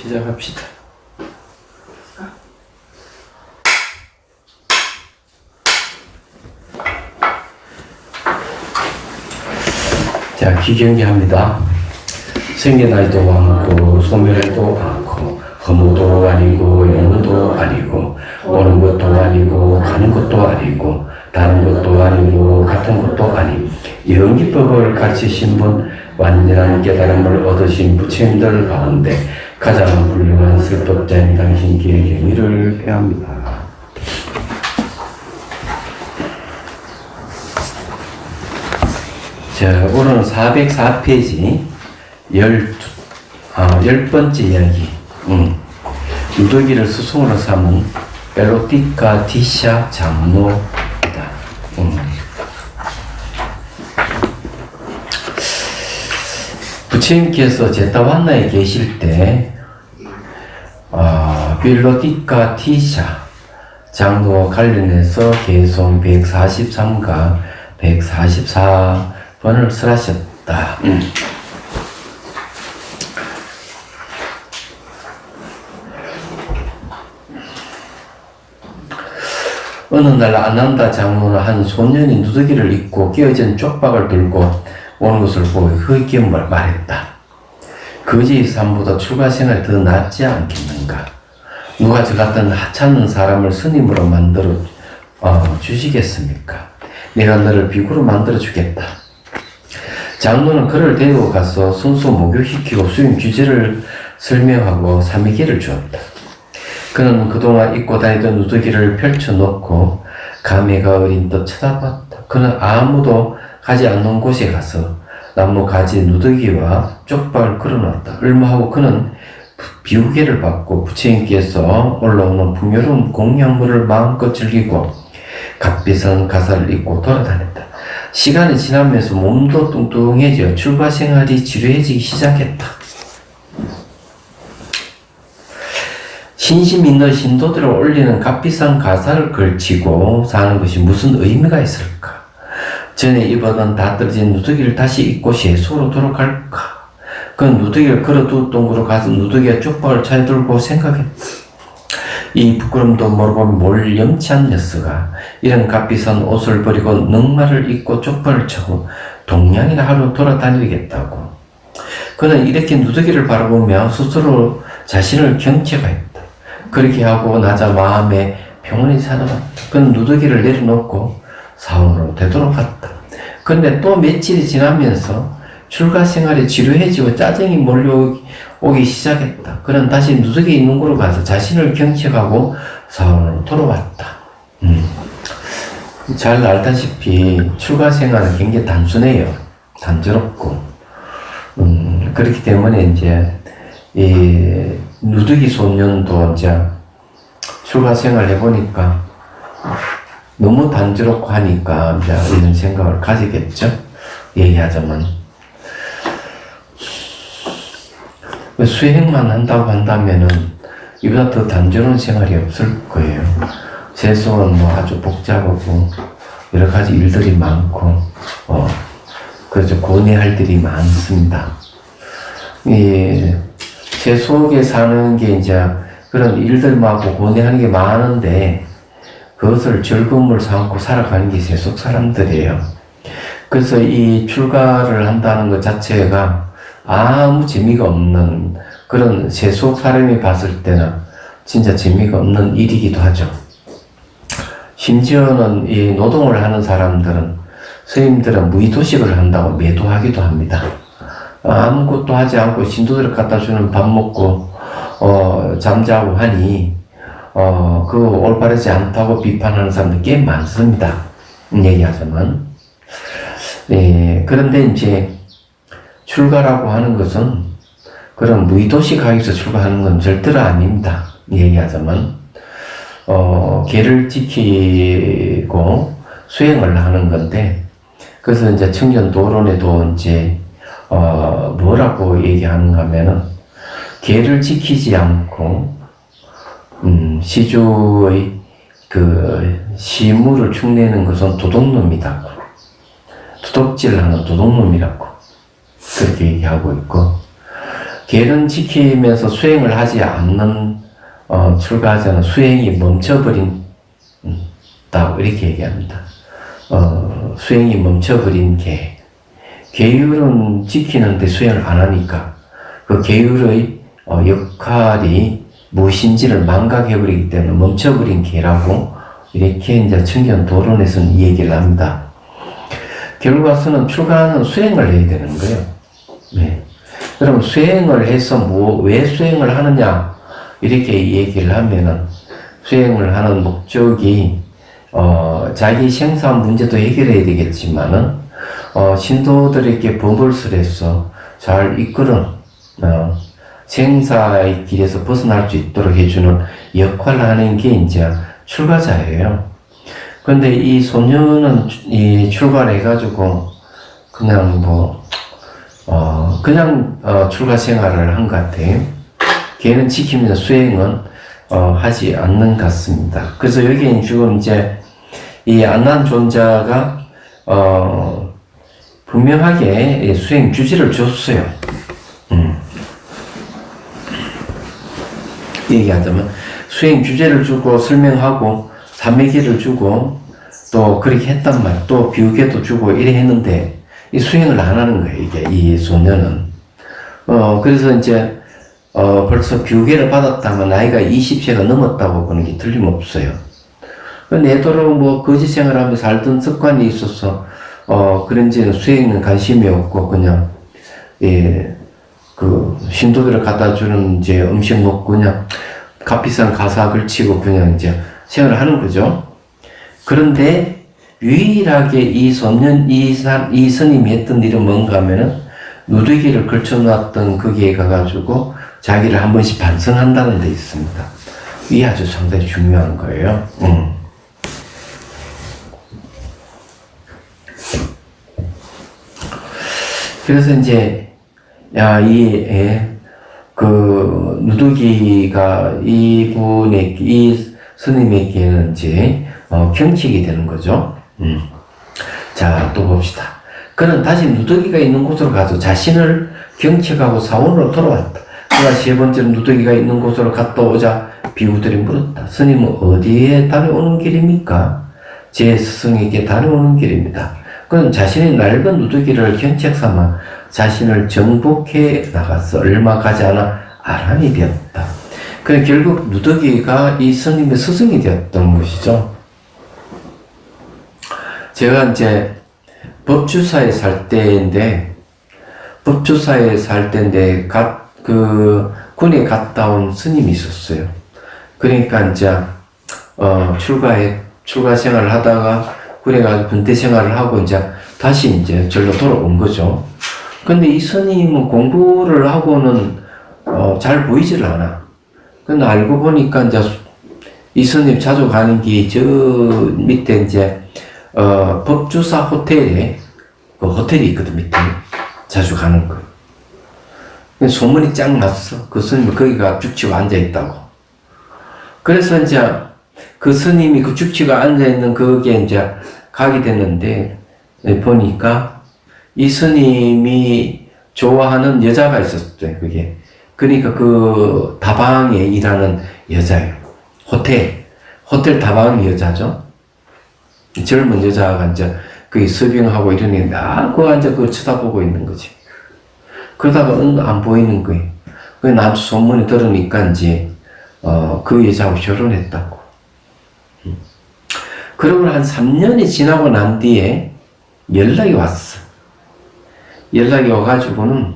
시작합시다. 자, 기경계합니다. 생년날도 많고 소멸도 많고 허무도 아니고 영무도 아니고 오는 것도 아니고 가는 것도 아니고 다른 것도 아니고 같은 것도 아니고 영기법을 가르치신 분, 완전한 깨달음을 얻으신 부처님들 가운데 가장 훌륭한 설법자인 당신께 경의를 해야 합니다. 자, 오늘은 404페이지 10번째 이야기. 누더기를 스승으로 삼은 엘로티카 디샤 장로이다. 부처님께서 제타완나에 계실 때 빌로티카 티샤 장로와 관련해서 개송 143과 144번을 설하셨다. 어느 날 아난다 장로는 한 소년이 누더기를 입고 끼어진 쪽박을 들고 오는 것을 보고 흐릿게 말했다. 거지 삶보다 출가생활이 더 낫지 않겠는가? 누가 저 같은 하찮은 사람을 스님으로 만들어 주시겠습니까? 내가 너를 비구로 만들어 주겠다. 장로는 그를 데리고 가서 순수 목욕시키고 수행 규제를 설명하고 삼위계를 주었다. 그는 그동안 입고 다니던 누더기를 펼쳐놓고 감회가 어린 듯 쳐다봤다. 그는 아무도 가지 않는 곳에 가서 나무 가지 누더기와 쪽박을 걸어놨다. 얼마 하고 그는 비우개를 받고 부처님께서 올라오는 풍요로운 공양물을 마음껏 즐기고 값비싼 가사를 입고 돌아다녔다. 시간이 지나면서 몸도 뚱뚱해져 출가 생활이 지루해지기 시작했다. 신심 있는 신도들을 올리는 값비싼 가사를 걸치고 사는 것이 무슨 의미가 있을까? 전에 입었던 다 떨어진 누더기를 다시 입고 세수로 돌아갈까? 그는 누더기를 걸어두었던 곳으로 가서 누더기와 쪽박을 차에 들고 생각했다. 이 부끄럼도 모르고 뭘 염치한 녀석아, 이런 값비싼 옷을 버리고 넉마를 입고 쪽박을 차고 동양이나 하루 돌아다니겠다고. 그는 이렇게 누더기를 바라보며 스스로 자신을 경계하였다. 그렇게 하고 나자 마음에 평온히 살아왔다. 그는 누더기를 내려놓고 사원으로 되돌아갔다. 그런데 또 며칠이 지나면서 출가 생활이 지루해지고 짜증이 몰려오기 시작했다. 그는 다시 누더기 있는 곳으로 가서 자신을 경책하고 사원으로 돌아왔다. 잘 알다시피 출가 생활은 굉장히 단순해요. 단조롭고. 그렇기 때문에 이제 이 누더기 소년도 이제 출가 생활 해보니까 너무 단조롭고 하니까 이제 이런 생각을 가지겠죠. 얘기하자면 수행만 한다고 한다면은 이보다 더 단조로운 생활이 없을 거예요. 세속은 뭐 아주 복잡하고 여러 가지 일들이 많고 그래서 고뇌할 일이 많습니다. 이 세속에 사는 게 이제 그런 일들만 고뇌하는 게 많은데 그것을 즐거움을 삼고 살아가는 게 세속 사람들이에요. 그래서 이 출가를 한다는 것 자체가 아무 재미가 없는 그런 세속 사람이 봤을 때는 진짜 재미가 없는 일이기도 하죠. 심지어는 이 노동을 하는 사람들은 스님들은 무의도식을 한다고 매도하기도 합니다. 아무것도 하지 않고 신도들을 갖다 주는 밥 먹고 잠자고 하니 그거 올바르지 않다고 비판하는 사람들 꽤 많습니다. 얘기하자면. 그런데 이제 출가라고 하는 것은 그런 무의도식 하기 위해서 출가하는 건 절대로 아닙니다. 얘기하자면 계를 지키고 수행을 하는 건데 그래서 이제 청전도론에도 이제 뭐라고 얘기하는가 하면은 계를 지키지 않고 시주의 그 시무를 축내는 것은 도둑놈이다. 도둑질하는 도둑놈이라고 그렇게 얘기하고 있고 계는 지키면서 수행을 하지 않는 출가자는 수행이 멈춰버린 다 이렇게 얘기합니다. 수행이 멈춰버린 계율은 지키는데 수행을 안 하니까 그 계율의 역할이 무엇인지를 망각해버리기 때문에 멈춰버린 계라고 이렇게 이제 청견도론에서는 이 얘기를 합니다. 결과서는 출가는 수행을 해야 되는 거예요. 네. 그럼 수행을 해서 왜 수행을 하느냐 이렇게 얘기를 하면은 수행을 하는 목적이 자기 생산 문제도 해결해야 되겠지만은 신도들에게 법을설해서 잘 이끌어 생사의 길에서 벗어날 수 있도록 해주는 역할을 하는 게 이제 출가자예요. 근데 이 소녀는 이 출가를 해가지고 그냥 출가 생활을 한 것 같아요. 걔는 지키면서 수행은 하지 않는 것 같습니다. 그래서 여기에 지금 이제 이 안난존자가 분명하게 수행 규제를 줬어요. 얘기하자면 수행 규제를 주고 설명하고 삼매기를 주고 또 그렇게 했단 말이야. 또 비유계도 주고 이래 했는데 이 수행을 안 하는 거예요. 이게 이 소녀는. 그래서 이제 벌써 비유계를 받았다면 나이가 20세가 넘었다고 보는 게 틀림없어요. 내도록 거짓 생활하며 살던 습관이 있어서 그런지 수행은 관심이 없고 그냥 그 신도들을 갖다 주는 이제 음식 먹고 그냥 값비싼 가사글 치고 그냥 이제 생활을 하는 거죠. 그런데 유일하게 이 스님이 했던 일은 뭔가 하면은 누더기를 걸쳐놨던 거기에 가가지고 자기를 한 번씩 반성한다는 데 있습니다. 이게 아주 상당히 중요한 거예요. 그래서 이제 누더기가 이 스님에게는 이제 경책이 되는 거죠. 자, 또 봅시다. 그는 다시 누더기가 있는 곳으로 가서 자신을 경책하고 사원으로 돌아왔다. 그가 세 번째로 누더기가 있는 곳으로 갔다 오자 비구들이 물었다. 스님은 어디에 다녀오는 길입니까? 제 스승에게 다녀오는 길입니다. 그는 자신의 낡은 누더기를 경책 삼아 자신을 정복해 나가서 얼마 가지 않아 아란이 되었다. 그래 결국 누더기가 이 스님의 스승이 되었던 것이죠. 제가 이제 법주사에 살 때인데 군에 갔다 온 스님이 있었어요. 그러니까 이제 출가 생활을 하다가 군에 가서 군대 생활을 하고 이제 다시 이제 절로 돌아온 거죠. 근데 이 스님은 공부를 하고는 잘 보이질 않아. 근데 알고 보니까 이제 이 스님 자주 가는 게 저 밑에 이제 법주사 호텔에 그 호텔이 있거든 밑에 자주 가는 거. 소문이 쫙 났어. 그 스님이 거기가 죽치고 앉아 있다고. 그래서 이제 그 스님이 그 죽치고 앉아 있는 거기에 이제 가게 됐는데 보니까 이 스님이 좋아하는 여자가 있었대, 그게. 그러니까 그 다방에 일하는 여자예요. 호텔 다방 여자죠. 젊은 여자가 이제 그 서빙하고 이러는데, 그거 앉아 그걸 쳐다보고 있는 거지. 그러다가 안 보이는 거예요. 그래, 나한테 소문이 들으니까 이제, 그 여자하고 결혼했다고. 그러고 한 3년이 지나고 난 뒤에 연락이 왔어. 연락이 와가지고는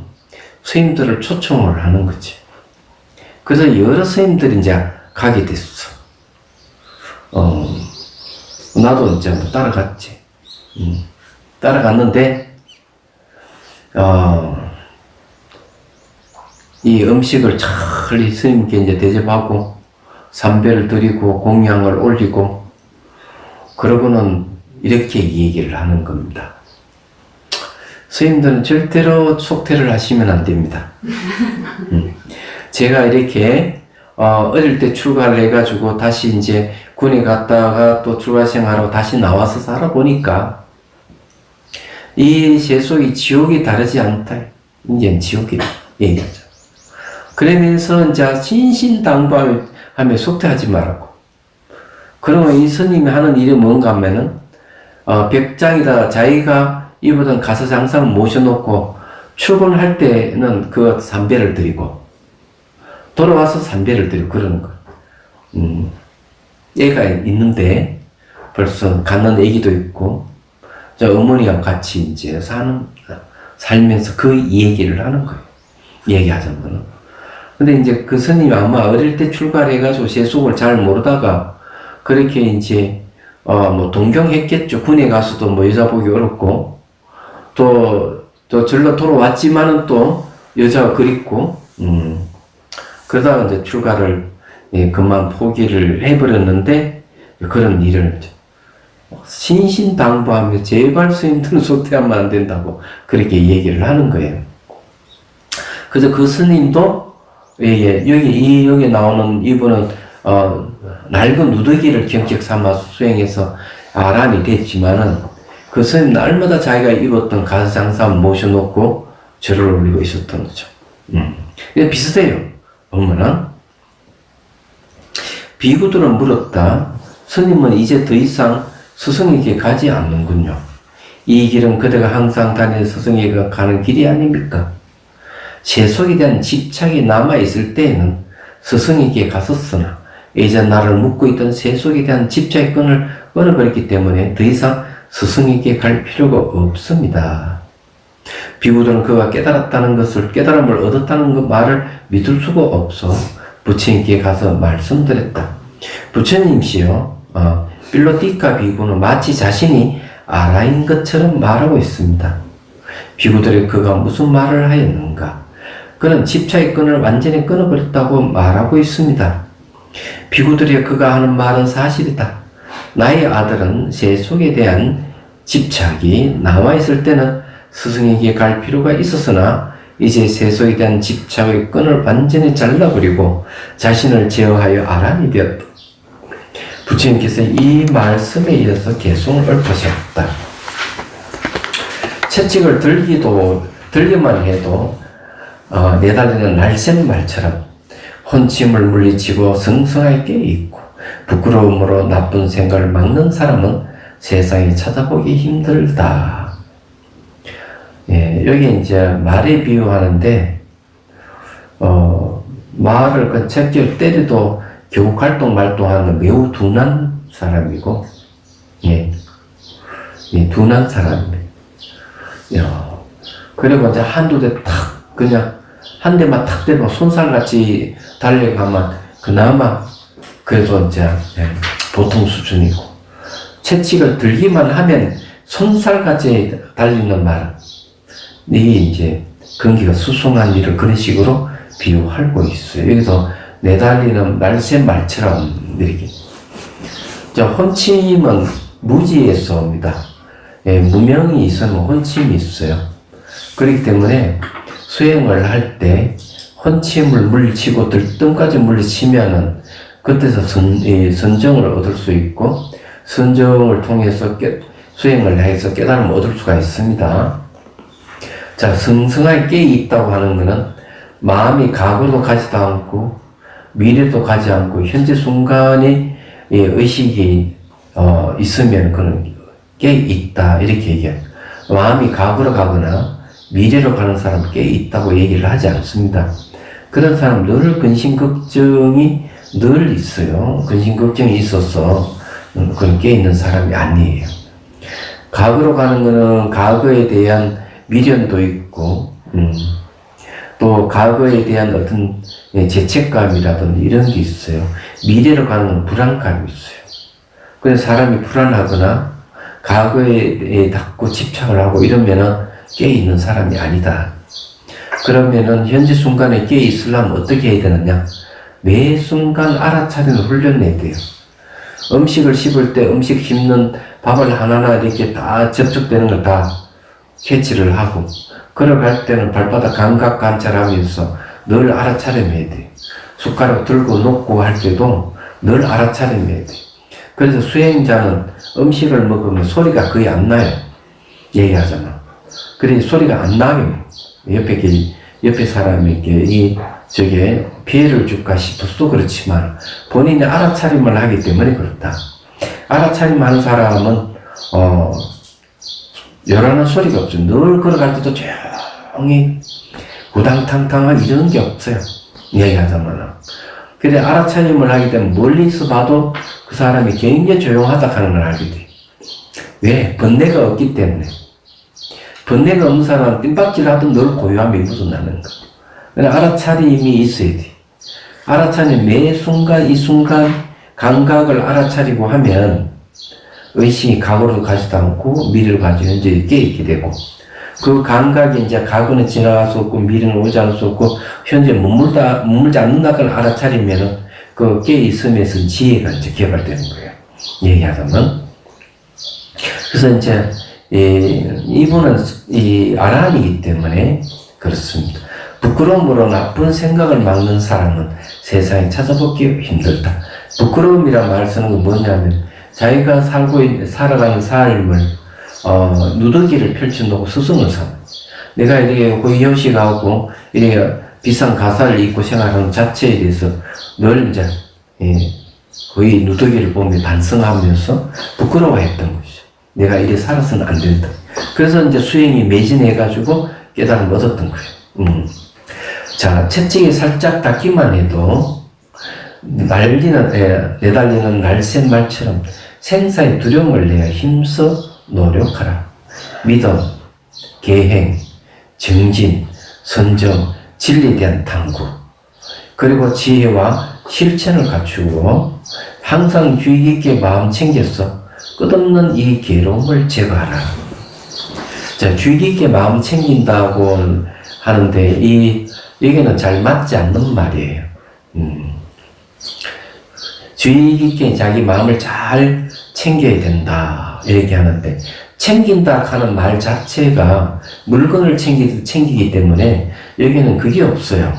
스님들을 초청을 하는 거지. 그래서 여러 스님들이 이제 가게 됐어. 나도 이제 따라갔지. 따라갔는데, 이 음식을 잘 스님께 이제 대접하고, 삼배를 드리고, 공양을 올리고, 그러고는 이렇게 얘기를 하는 겁니다. 스님들은 절대로 속퇴를 하시면 안 됩니다. 제가 이렇게 어릴 때 출가를 해가지고 다시 이제 군에 갔다가 또 출가 생활하고 다시 나와서 살아보니까 이 세속이 지옥이 다르지 않다. 이제는 지옥이 얘기하죠. 그러면서 이제 신신당부하며 속퇴하지 말라고. 그러면 이 스님이 하는 일이 뭔가 하면은, 벽장에다 자기가 입었던 가서장상을 모셔놓고 출근할 때는 그 삼배를 드리고, 돌아와서 삼배를 드리고 그러는 거야. 애가 있는데, 벌써 갖는 애기도 있고, 어머니랑 같이 이제 살면서 그 얘기를 하는 거예요. 얘기하자면은. 근데 이제 그 스님이 아마 어릴 때 출가를 해가지고 세속을 잘 모르다가, 그렇게 이제, 뭐, 동경했겠죠. 군에 가서도 뭐 여자 보기 어렵고, 또 절로 돌아왔지만은 또 여자가 그립고, 그러다가 이제 출가를, 그만 포기를 해버렸는데, 그런 일을 신신당부하며 제발 스님들은 소퇴하면 안 된다고 그렇게 얘기를 하는 거예요. 그래서 그 스님도, 여기 나오는 이분은, 낡은 누더기를 경격 삼아 수행해서 아란이 됐지만은, 그 스님 날마다 자기가 입었던 가서장삼 모셔놓고 절을 올리고 있었던 거죠. 비슷해요. 얼마나? 비구들은 물었다. 스님은 이제 더 이상 스승에게 가지 않는군요. 이 길은 그대가 항상 다니는 스승에게 가는 길이 아닙니까? 세속에 대한 집착이 남아있을 때에는 스승에게 갔었으나 이제 나를 묶고 있던 세속에 대한 집착의 끈을 끊어버렸기 때문에 더 이상 스승에게 갈 필요가 없습니다. 비구들은 그가 깨달았다는 것을, 깨달음을 얻었다는 그 말을 믿을 수가 없어 부처님께 가서 말씀드렸다. 부처님이시여, 빌로티카 비구는 마치 자신이 아라인 것처럼 말하고 있습니다. 비구들의 그가 무슨 말을 하였는가? 그는 집착의 끈을 완전히 끊어버렸다고 말하고 있습니다. 비구들의 그가 하는 말은 사실이다. 나의 아들은 세속에 대한 집착이 남아있을 때는 스승에게 갈 필요가 있었으나 이제 세속에 대한 집착의 끈을 완전히 잘라버리고 자신을 제어하여 아란이 되었다. 부처님께서 이 말씀에 이어서 계속 읊으셨다. 채찍을 들기만 해도 내달리는 날쌘말처럼 혼침을 물리치고 성성하게 깨어있고 부끄러움으로 나쁜 생각을 막는 사람은 세상에 찾아보기 힘들다. 여기 이제 말에 비유하는데, 말을 그 채찍을 때려도 교국 활동 말동하는 매우 둔한 사람이고, 둔한 사람입니다. 그리고 이제 한두 대 탁, 그냥 한 대만 탁 때리면 손살같이 달려가면 그나마 그래도 이제 보통 수준이고, 채찍을 들기만 하면 손살같이 달리는 말, 이게 이제 근기가 수승한 일을 그런 식으로 비유하고 있어요. 여기서 내달리는 날쌘말처럼 이렇게. 혼침은 무지에서 옵니다. 무명이 있으면 혼침이 있어요. 그렇기 때문에 수행을 할 때 혼침을 물리치고 들뜸까지 물리치면은 그때서 선정을 얻을 수 있고, 선정을 통해서 수행을 해서 깨달음을 얻을 수가 있습니다. 자, 성성하게 깨있다고 하는 것은 마음이 과거도 가지도 않고 미래도 가지 않고 현재 순간에 의식이 있으면 그는 깨있다 이렇게 얘기해요. 마음이 과거로 가거나 미래로 가는 사람 깨있다고 얘기를 하지 않습니다. 그런 사람 늘 근심걱정이 늘 있어요. 근심걱정이 있어서 그런 깨있는 사람이 아니에요. 과거로 가는 것은 과거에 대한 미련도 있고, 또 과거에 대한 어떤 죄책감이라든지 이런 게 있어요. 미래로 가는 건 불안감이 있어요. 그래서 사람이 불안하거나 과거에 자꾸 집착을 하고 이러면은 깨어있는 사람이 아니다. 그러면은 현재 순간에 깨어있으려면 어떻게 해야 되느냐? 매 순간 알아차리는 훈련을 해야 돼요. 음식을 씹을 때 음식 씹는 밥을 하나하나 이렇게 다 접촉되는 걸 다 캐치를 하고, 걸어갈 때는 발바닥 감각 관찰하면서 늘 알아차림해야 돼요. 숟가락 들고 놓고 할 때도 늘 알아차림해야 돼요. 그래서 수행자는 음식을 먹으면 소리가 거의 안 나요. 얘기하잖아. 그래서 소리가 안 나요. 옆에 사람에게 저게 피해를 줄까 싶어도 그렇지만 본인이 알아차림을 하기 때문에 그렇다. 알아차림하는 사람은 요란한 소리가 없죠. 늘 걸어갈 때도 조용히 우당탕탕한 이런 게 없어요. 이야기하자면은. 그래 알아차림을 하기 때문에 멀리서 봐도 그 사람이 굉장히 조용하다 하는 걸 알게 돼. 왜? 번뇌가 없기 때문에. 번뇌가 없는 사람은 뜀박질 하던 늘 고요함이 묻어나는 거. 그래 알아차림이 있어야 돼. 알아차림 매 순간 이 순간 감각을 알아차리고 하면 의식이 과거로 가지도 않고 미래로 가지고 현재 깨있게 되고 그 감각이 이제 과거는 지나갈 수 없고 미래는 오지 않을 수 없고 현재 머물지 않는다는 걸 알아차리면은 그 깨있음에서 지혜가 이제 개발되는 거예요. 얘기하자면. 그래서 이제 이분은 이 아라한이기 때문에 그렇습니다. 부끄러움으로 나쁜 생각을 막는 사람은 세상에 찾아보기 힘들다. 부끄러움이란 말 쓰는 건 뭐냐면 자기가 살아가는 삶을 누더기를 펼쳐놓고 스승을 삼아. 내가 이렇게 호의호식하고 이렇게 비싼 가사를 입고 생활하는 자체에 대해서 늘 이제 거의 누더기를 보며 반성하면서 부끄러워했던 것이죠. 내가 이래 살아서는 안 된다. 그래서 이제 수행이 매진해가지고 깨달음을 얻었던 거예요. 자, 채찍이 살짝 닿기만 해도 내달리는 날쌘말처럼 생사의 두려움을 내어 힘써 노력하라. 믿음, 계행, 정진, 선정, 진리에 대한 탐구, 그리고 지혜와 실천을 갖추고 항상 주의 깊게 마음 챙겨서 끝없는 이 괴로움을 제거하라. 자, 주의 깊게 마음 챙긴다고 하는데 여기는 잘 맞지 않는 말이에요. 주의 깊게 자기 마음을 잘 챙겨야 된다 얘기하는데 챙긴다 하는 말 자체가 물건을 챙기기 때문에 여기는 그게 없어요.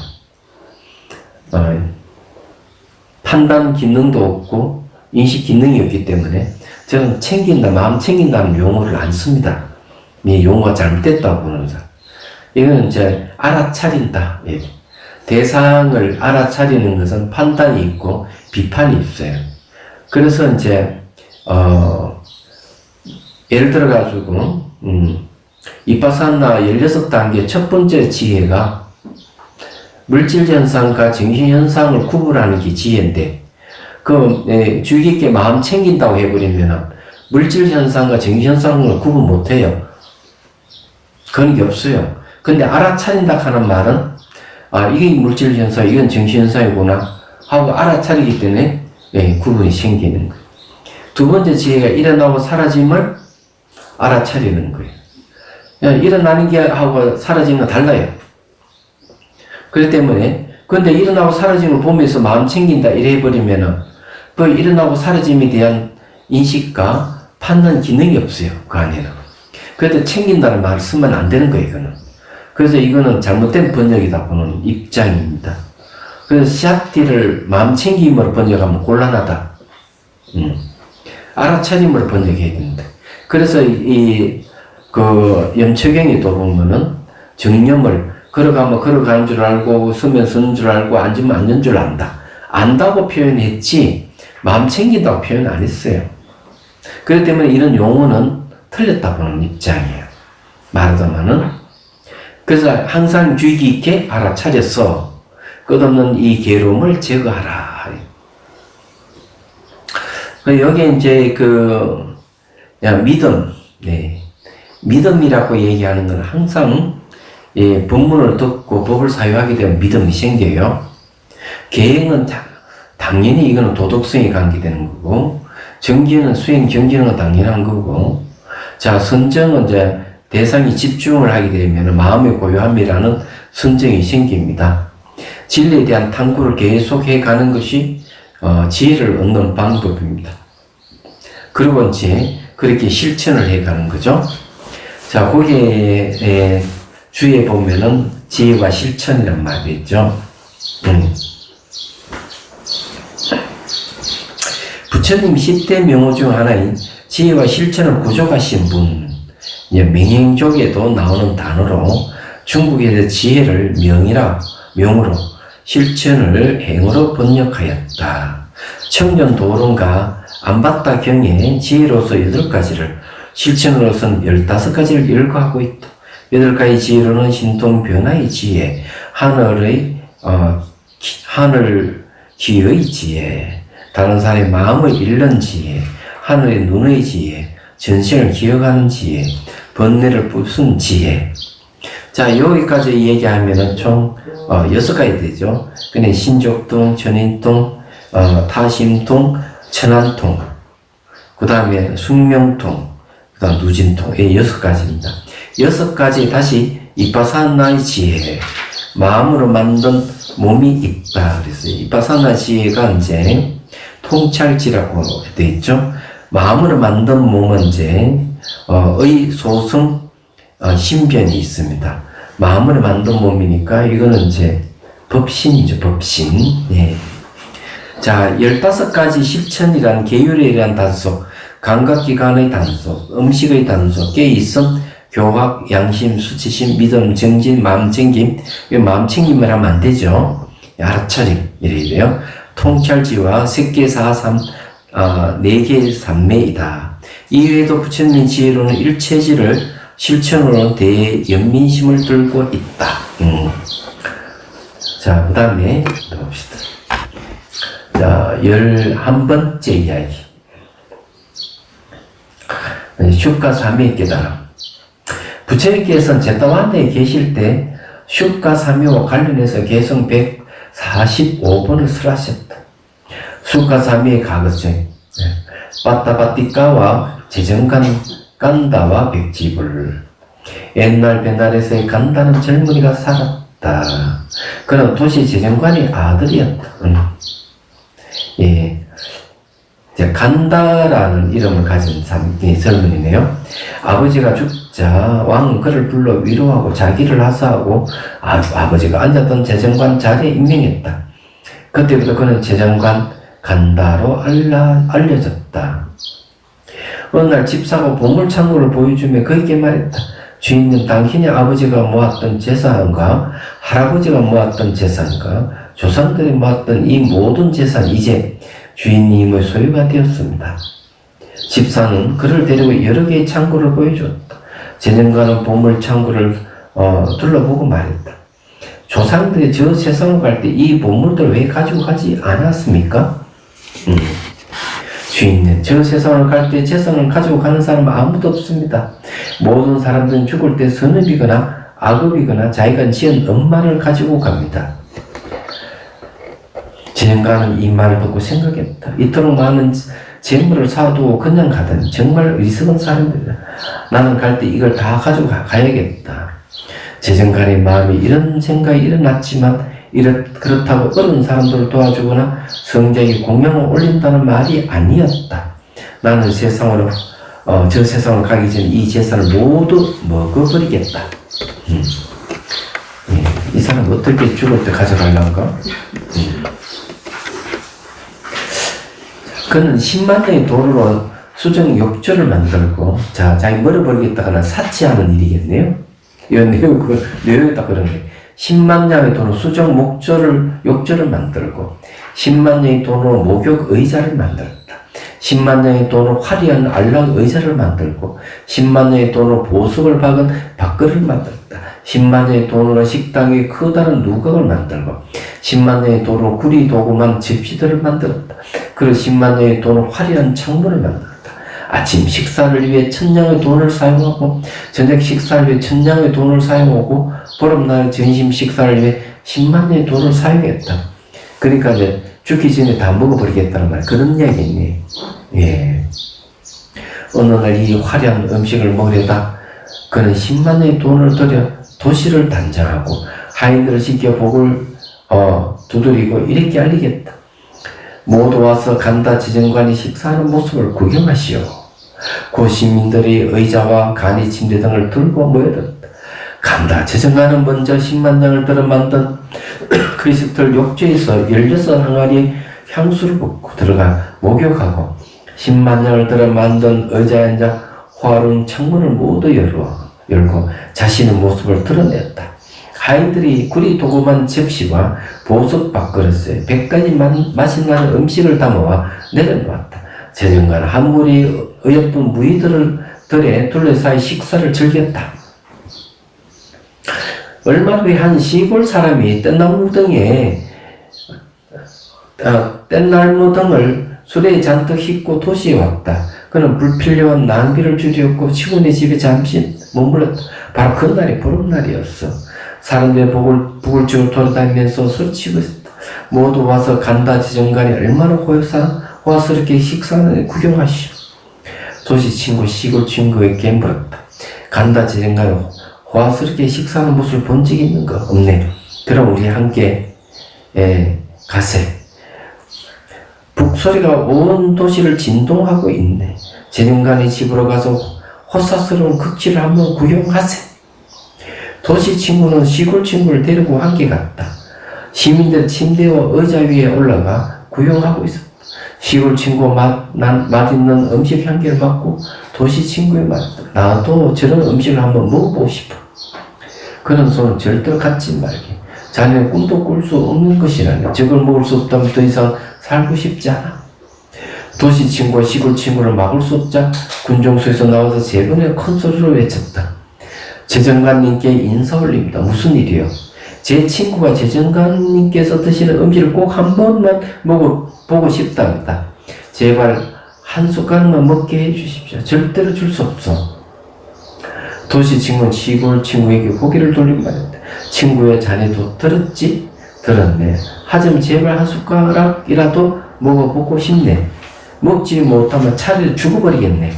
판단 기능도 없고 인식 기능이 없기 때문에 저는 챙긴다, 마음 챙긴다는 용어를 안 씁니다. 이 용어가 잘못됐다고 보는 사람. 이거는 이제 알아차린다. 대상을 알아차리는 것은 판단이 있고 비판이 있어요. 그래서 이제 예를 들어 가지고 이파사나 16단계 첫 번째 지혜가 물질 현상과 정신 현상을 구분하는 게 지혜인데 주의 깊게 마음 챙긴다고 해버리면 물질 현상과 정신 현상을 구분 못해요. 그런 게 없어요. 근데 알아차린다 하는 말은 이게 물질 현상, 이건 정신 현상이구나 하고 알아차리기 때문에 구분이 생기는 거예요. 두 번째 지혜가 일어나고 사라짐을 알아차리는 거예요. 일어나는 게 하고 사라지는 건 달라요. 그렇기 때문에 근데 일어나고 사라짐을 보면서 마음 챙긴다 이래 해버리면은 그 일어나고 사라짐에 대한 인식과 판단 기능이 없어요. 그 안에는. 그래도 챙긴다는 말을 쓰면 안 되는 거예요. 이거는. 그래서 이거는 잘못된 번역이다 보는 입장입니다. 그래서 시아티를 마음 챙김으로 번역하면 곤란하다. 알아차림으로 번역해야 된다. 그래서 염초경에 또 보면은 정념을 걸어가면 걸어가는 줄 알고 서면 서는 줄 알고 앉으면 앉는 줄 안다. 안다고 표현했지 마음 챙긴다고 표현 안 했어요. 그렇기 때문에 이런 용어는 틀렸다 보는 입장이에요. 말하자면은 그래서 항상 주의 깊게 알아차려서 끝없는 이 괴로움을 제거하라. 여기에 이제 믿음, 믿음이라고 얘기하는 건 항상 법문을 듣고 법을 사유하게 되면 믿음이 생겨요. 계행은 당연히 이거는 도덕성이 관계되는 거고, 정기는 수행 정기는 당연한 거고, 자, 선정은 이제 대상이 집중을 하게 되면 마음의 고요함이라는 선정이 생깁니다. 진리에 대한 탐구를 계속해 가는 것이 지혜를 얻는 방법입니다. 그리고 이제 그렇게 실천을 해 가는 거죠. 자, 거기에 주위에 보면은 지혜와 실천이란 말이 있죠. 부처님 10대 명호 중 하나인 지혜와 실천을 구족하신 분, 명행족에도 나오는 단어로 중국에서 지혜를 명으로 실천을 행으로 번역하였다. 청년 도론과 안바타 경의 지혜로서 8가지를, 실천으로서는 15가지를 열거하고 있다. 8가지 지혜로는 신통 변화의 지혜, 하늘 기의 지혜, 다른 사람의 마음을 읽는 지혜, 하늘의 눈의 지혜, 전생을 기억하는 지혜, 번뇌를 부순 지혜. 자, 여기까지 얘기하면은 총 6가지 되죠. 근데 신족통, 전인통, 타심통, 천안통, 그 다음에 숙명통, 그 다음 누진통, 이 6가지입니다. 6가지 다시 이빠사나의 지혜, 마음으로 만든 몸이 있다 그랬어요. 이빠사나 지혜가 이제 통찰지라고 되어 있죠. 마음으로 만든 몸은 이제 의 소승 신변이 있습니다. 마음으로 만든 몸이니까 이거는 이제 법신이죠. 법신. 예. 자, 15가지 실천이란 계율에 대한 단속, 감각기관의 단속, 음식의 단속, 깨있음, 교학, 양심, 수치심, 믿음, 정진, 마음챙김. 마음 챙김을 하면 안 되죠. 알아차림 이래요. 통찰지와 색계사삼, 4개의 삼매이다. 이외에도 부처님 지혜로는 일체지를 실천으로 대연민심을 들고 있다. 자, 그 다음에 봅시다. 자, 11번째 이야기. 슈가삼의 깨달음. 부처님께서는 제타완대에 계실 때 슈가삼의와 관련해서 개성 145번을 설하셨다. 슈가삼의의 가거증, 빠따바띠까와 제정간다와 백지불. 옛날 베날에서의 간다는 젊은이가 살았다. 그는 도시 제정관의 아들이었다. 예. 간다라는 이름을 가진 젊은이네요. 아버지가 죽자 왕은 그를 불러 위로하고 자기를 하사하고 아버지가 앉았던 제정관 자리에 임명했다. 그때부터 그는 제정관 간다로 알려졌다. 어느 날 집사가 보물창고를 보여주며 그에게 말했다. 주인은 당신의 아버지가 모았던 재산과 할아버지가 모았던 재산과 조상들이 모았던 이 모든 재산이 이제 주인님의 소유가 되었습니다. 집사는 그를 데리고 여러 개의 창고를 보여줬다. 제정관은 보물 창고를 둘러보고 말했다. 조상들이 저 세상을 갈 때 이 보물들을 왜 가지고 가지 않았습니까? 주인님, 저 세상을 갈 때 재산을 가지고 가는 사람은 아무도 없습니다. 모든 사람들은 죽을 때 선업이거나 악업이거나 자기가 지은 업만을 가지고 갑니다. 제정관은 이 말을 듣고 생각했다. 이토록 많은 재물을 사두고 그냥 가다니 정말 어리석은 사람들이다. 나는 갈 때 이걸 다 가지고 가야겠다. 제정관의 마음에 이런 생각이 일어났지만 그렇다고 어른 사람들을 도와주거나 성자에게 공양을 올린다는 말이 아니었다. 나는 세상으로 저 세상을 가기 전에 이 재산을 모두 먹어버리겠다. 이 사람 어떻게 죽을 때 가져가려는가? 그는 10만 년의 도로로 수정 욕조를 만들고, 자기 멀어버리겠다거나 사치하는 일이겠네요. 이건 내용에다 그러네. 10만 년의 도로 수정 욕조를 만들고, 10만 년의 도로 목욕 의자를 만들었다. 10만 년의 도로 화려한 안락 의자를 만들고, 10만 년의 도로 보석을 박은 밥그릇을 만들었다. 10만 년의 돈으로 식당에 커다란 누각을 만들고, 10만 년의 돈으로 구리 도구만 접시들을 만들었다. 그리고 10만 년의 돈으로 화려한 창문을 만들었다. 아침 식사를 위해 1000냥의 돈을 사용하고, 저녁 식사를 위해 1000냥의 돈을 사용하고, 보름날 점심 식사를 위해 10만 년의 돈을 사용했다. 그러니까 이제 죽기 전에 다 먹어버리겠다는 말, 그런 이야기네. 예. 어느 날 이 화려한 음식을 먹으려다 그는 10만 년의 돈을 들여 도시를 단장하고 하인들을 시켜 복을 두드리고 이렇게 알리겠다. 모두 와서 간다 제정관이 식사하는 모습을 구경하시오. 고 시민들이 의자와 간이 침대 등을 들고 모여들었다. 간다 제정관은 먼저 10만 냥을 들어 만든 크리스탈 욕조에서 16항아리의 향수를 붓고 들어가 목욕하고 10만 냥을 들어 만든 의자에 앉아 화로운 창문을 모두 열고 자신의 모습을 드러냈다. 하인들이 구리 도구만 접시와 보석 밥그릇에 100가지 맛있는 음식을 담아와 내려놓았다. 제정간 한 무리 어여쁜 무희들에 둘러싸여 식사를 즐겼다. 얼마 후에 한 시골 사람이 뗏나무 등을 수레에 잔뜩 싣고 도시에 왔다. 그는 불필요한 낭비를 줄였고 시군의 집에 잠시 머물렀다. 바로 그날이 보름날이었어. 사람들이 부글부글 돌아다니면서 소리치고 있었다. 모두 와서 간다 지정간이 얼마나 호화스럽게 식사하는 구경하시오. 도시 친구 시골 친구에게 물었다. 간다 지정간이 호화스럽게 식사하는 모습을 본 적이 있는가? 없네. 그럼 우리 함께 가세. 북소리가 온 도시를 진동하고 있네. 재정간의 집으로 가서 호사스러운 극지를 한번 구경하세. 도시 친구는 시골 친구를 데리고 함께 갔다. 시민들 침대와 의자 위에 올라가 구경하고 있었다. 시골 친구 맛있는 음식 향기를 맡고 도시 친구의 말했다. 나도 저런 음식을 한번 먹어보고 싶어. 그는 손을 절대로 갖지 말게. 자네는 꿈도 꿀 수 없는 것이라네. 저걸 먹을 수 없다면 더 이상 살고 싶지 않아. 도시 친구와 시골 친구를 막을 수 없자 군종소에서 나와서 세 번의 큰 소리로 외쳤다. 재정관님께 인사 올립니다. 무슨 일이요? 제 친구가 재정관님께서 드시는 음식을 꼭 한 번만 먹어보고 싶답니다. 제발 한 숟가락만 먹게 해주십시오. 절대로 줄 수 없어. 도시 친구는 시골 친구에게 고개를 돌리고 말했다. 친구야, 자네도 들었지? 들었네. 하지만 제발 한 숟가락이라도 먹어보고 싶네. 먹지 못하면 차라리 죽어버리겠네.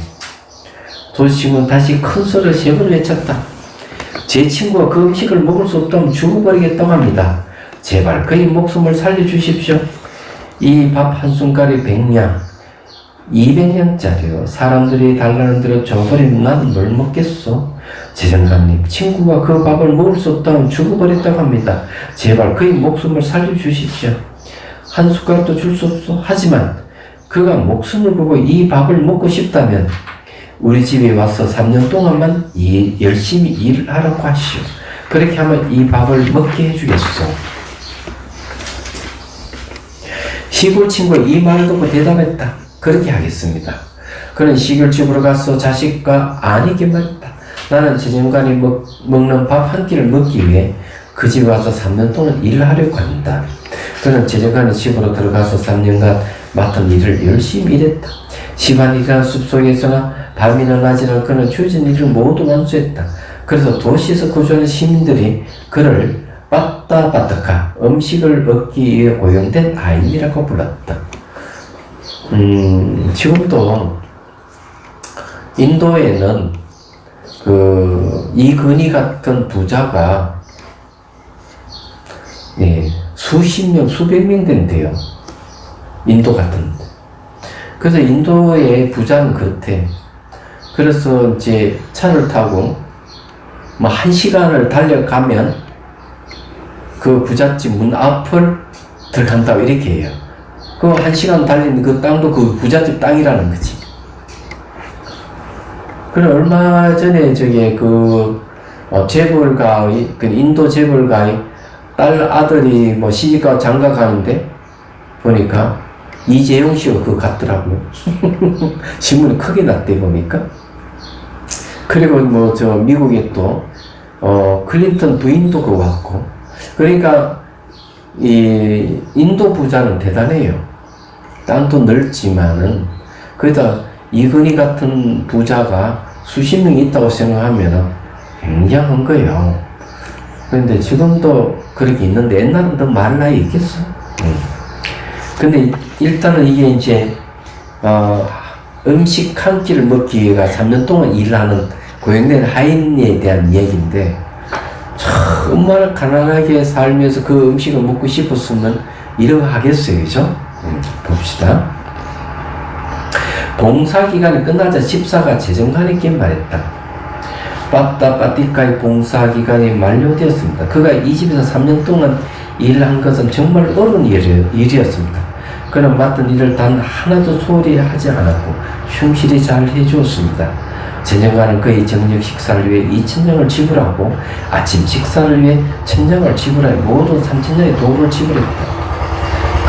도시 친구는 다시 큰 소리를 세 번 외쳤다. 제 친구가 그 음식을 먹을 수 없다면 죽어버리겠다고 합니다. 제발 그의 목숨을 살려주십시오. 이 밥 한 숟갈이 100냥, 200냥짜리요. 사람들이 달라는 대로 줘버리면 난 뭘 먹겠소? 재정관님, 친구가 그 밥을 먹을 수 없다면 죽어버렸다고 합니다. 제발 그의 목숨을 살려주십시오. 한 숟가락도 줄 수 없소. 하지만 그가 목숨을 걸고 이 밥을 먹고 싶다면 우리 집에 와서 3년 동안만 열심히 일을 하라고 하시오. 그렇게 하면 이 밥을 먹게 해주겠소. 시골 친구가 이 말을 듣고 대답했다. 그렇게 하겠습니다. 그는 시골 집으로 가서 자식과 아내에게 말했다. 나는 재정관이 먹는 밥 한 끼를 먹기 위해 그 집에 와서 3년 동안 일을 하려고 합니다. 그는 재정관의 집으로 들어가서 3년간 맡은 일을 열심히 일했다. 집안일이나 숲속에서나 밤이나 낮이나 그는 주어진 일을 모두 완수했다. 그래서 도시에서 거주하는 시민들이 그를 빠따빠따카 음식을 얻기 위해 고용된 아인이라고 불렀다. 지금도 인도에는 이근희 같은 부자가 수십 명, 수백 명 된대요. 인도 같은데. 그래서 인도의 부자는 그렇대. 그래서 이제 차를 타고 뭐 1시간을 달려가면 그 부잣집 문 앞을 들어간다고 이렇게 해요. 그 1시간 달리는 그 땅도 그 부잣집 땅이라는 거지. 그래, 얼마 전에 재벌가의, 인도 재벌가의 딸 아들이 뭐 시집가 장가 가는데 보니까 이재용 씨가 그거 같더라고요. 신문이 크게 났대 보니까. 그리고 미국에 또 클린턴 부인도 그거 왔고. 그러니까 이 인도 부자는 대단해요. 땅도 넓지만은 거기다 이근희 같은 부자가 수십 명이 있다고 생각하면 굉장한 거예요. 그런데 지금도 그렇게 있는데 옛날은 더 많은 나이 있겠어. 근데 일단은 이게 이제 음식 한 끼를 먹기 위해가 3년 동안 일하는 고용된 하인에 대한 이야기인데 정말 가난하게 살면서 그 음식을 먹고 싶었으면 이러고 하겠어요, 그죠? 봅시다. 봉사기간이 끝나자 집사가 재정관에게 말했다. 빠따빠띠카의 봉사기간이 만료되었습니다. 그가 이 집에서 3년 동안 일한 것은 정말 어려운 일이었습니다. 그는 맡은 일을 단 하나도 소홀히 하지 않았고 충실히 잘 해주었습니다. 제정간은 그의 정력 식사를 위해 2,000냥을 지불하고 아침 식사를 위해 1,000냥을 지불하여 모든 3,000냥의 도구를 지불했다.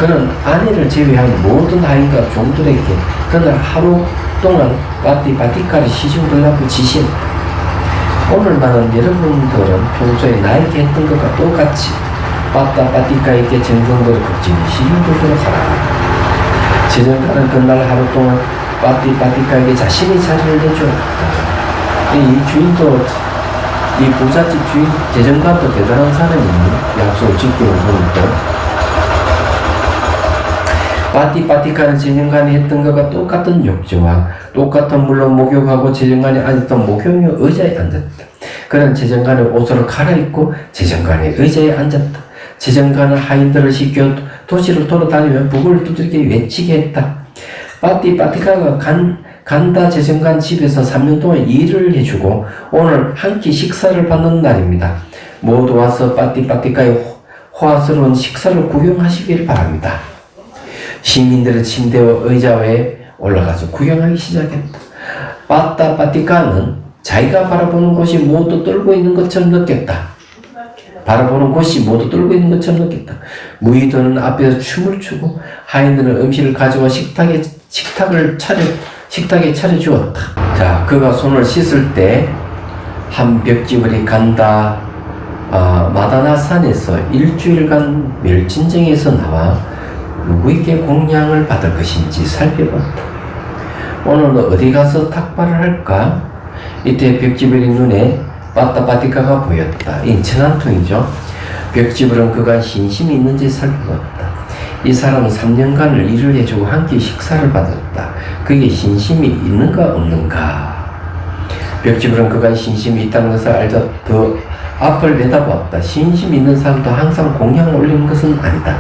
그는 아내를 제외한 모든 하인과 종들에게 그날 하루 동안 바티카를 시중들라고 지시했다. 오늘 나는 여러분들은 평소에 나에게 했던 것과 똑같이 바티카에게 정성들을 걷지 시중들도록 하라. 제정간은 그날 하루 동안 바티카에게 자신의 자리를 내주었다. 이 주인도, 이 부잣집 주인 제정간도 대단한 사람이니 약속을 지키는 분이고, 바티카는 제정간이 했던 것과 똑같은 욕조와 똑같은 물로 목욕하고 제정간이 앉았던 목욕용 의자에 앉았다. 그는 제정간의 옷을 갈아입고 제정간의 의자에 앉았다. 제정간은 하인들을 시켜 도시를 돌아다니며 북을 두드리게 외치게 했다. 바티카가 간다 제정간 집에서 3년 동안 일을 해주고 오늘 한 끼 식사를 받는 날입니다. 모두 와서 바티카의 호화스러운 식사를 구경하시길 바랍니다. 시민들의 침대와 의자 위에 올라가서 구경하기 시작했다. 바티카는 자기가 바라보는 곳이 모두 떨고 있는 것처럼 느꼈다. 바라보는 곳이 모두 떨고 있는 것처럼 느꼈다. 무의도는 앞에서 춤을 추고 하인들은 음식을 가져와 식탁에 차려주었다. 자, 그가 손을 씻을 때 한 벽지불이 간다 마다나산에서 일주일간 멸진정에서 나와 누구에게 공양을 받을 것인지 살펴봤다. 오늘 어디 가서 탁발을 할까? 이때 벽지불의 눈에 바티카가 보였다. 이 천안통이죠. 벽지불은 그가 신심이 있는지 살펴봤다. 이 사람은 3년간을 일을 해주고 한 끼 식사를 받았다. 그게 신심이 있는가 없는가? 벽지불은 그가 신심이 있다는 것을 알자 더 앞을 내다보았다. 신심 있는 사람도 항상 공양을 올리는 것은 아니다.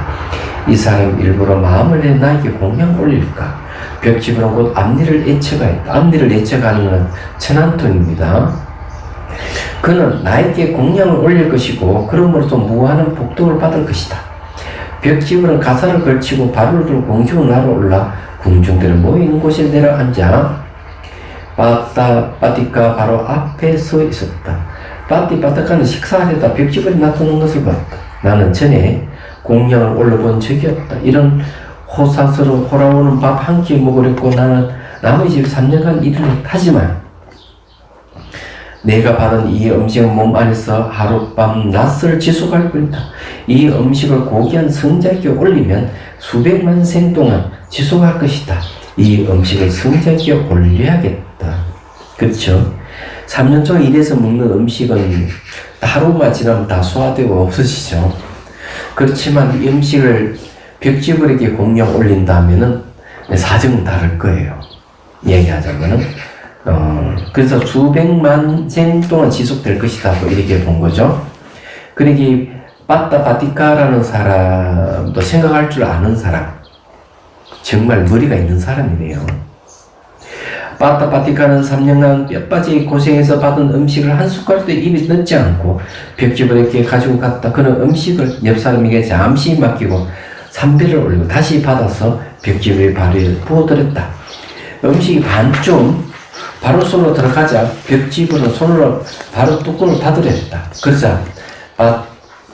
이 사람 일부러 마음을 내 나에게 공양을 올릴까? 벽지불은 곧 앞니를 애처가했다. 앞니를 애처가는 것은 천안통입니다. 그는 나에게 공양을 올릴 것이고 그러므로써 무한한 복덕을 받을 것이다. 벽지불은 가사를 걸치고 발을 들고 공중을 날아올라 궁중들을 모이는 곳에 내려앉아 바티카 바로 앞에 서 있었다. 바티카는 식사하려다 벽지불이 나타난 것을 봤다. 나는 전에 공양을 올려본 적이 없다. 이런 호사스러운 호라오는 밥 한 끼 먹으려고 나는 남의 집 3년간 일을 했다. 하지만 내가 받은 이 음식은 몸 안에서 하룻밤 낮을 지속할 것이다. 이 음식을 고귀한 성자에게 올리면 수백만 생 동안 지속할 것이다. 이 음식을 성자에게 올려야겠다. 그렇죠? 3년 동안 일해서 먹는 음식은 하루만 지나면 다 소화되고 없어지죠. 그렇지만 이 음식을 벽지불에게 공양 올린다면은 사정은 다를 거예요. 얘기하자면은 그래서 수백만 생 동안 지속될 것이다. 이렇게 본 거죠. 그러기 바티카라는 사람도 생각할 줄 아는 사람, 정말 머리가 있는 사람이네요. 바티카는 3년간 뼈빠지게 고생해서 받은 음식을 한 숟가락도 입에 넣지 않고 벽지불에게 가지고 갔다. 그는 음식을 옆 사람에게 잠시 맡기고 3배를 올리고 다시 받아서 벽지불의 발에 부어드렸다. 음식이 반쯤 바로 손으로 들어가자 벽지불은 손으로 바로 뚜껑을 닫으렸다. 그러자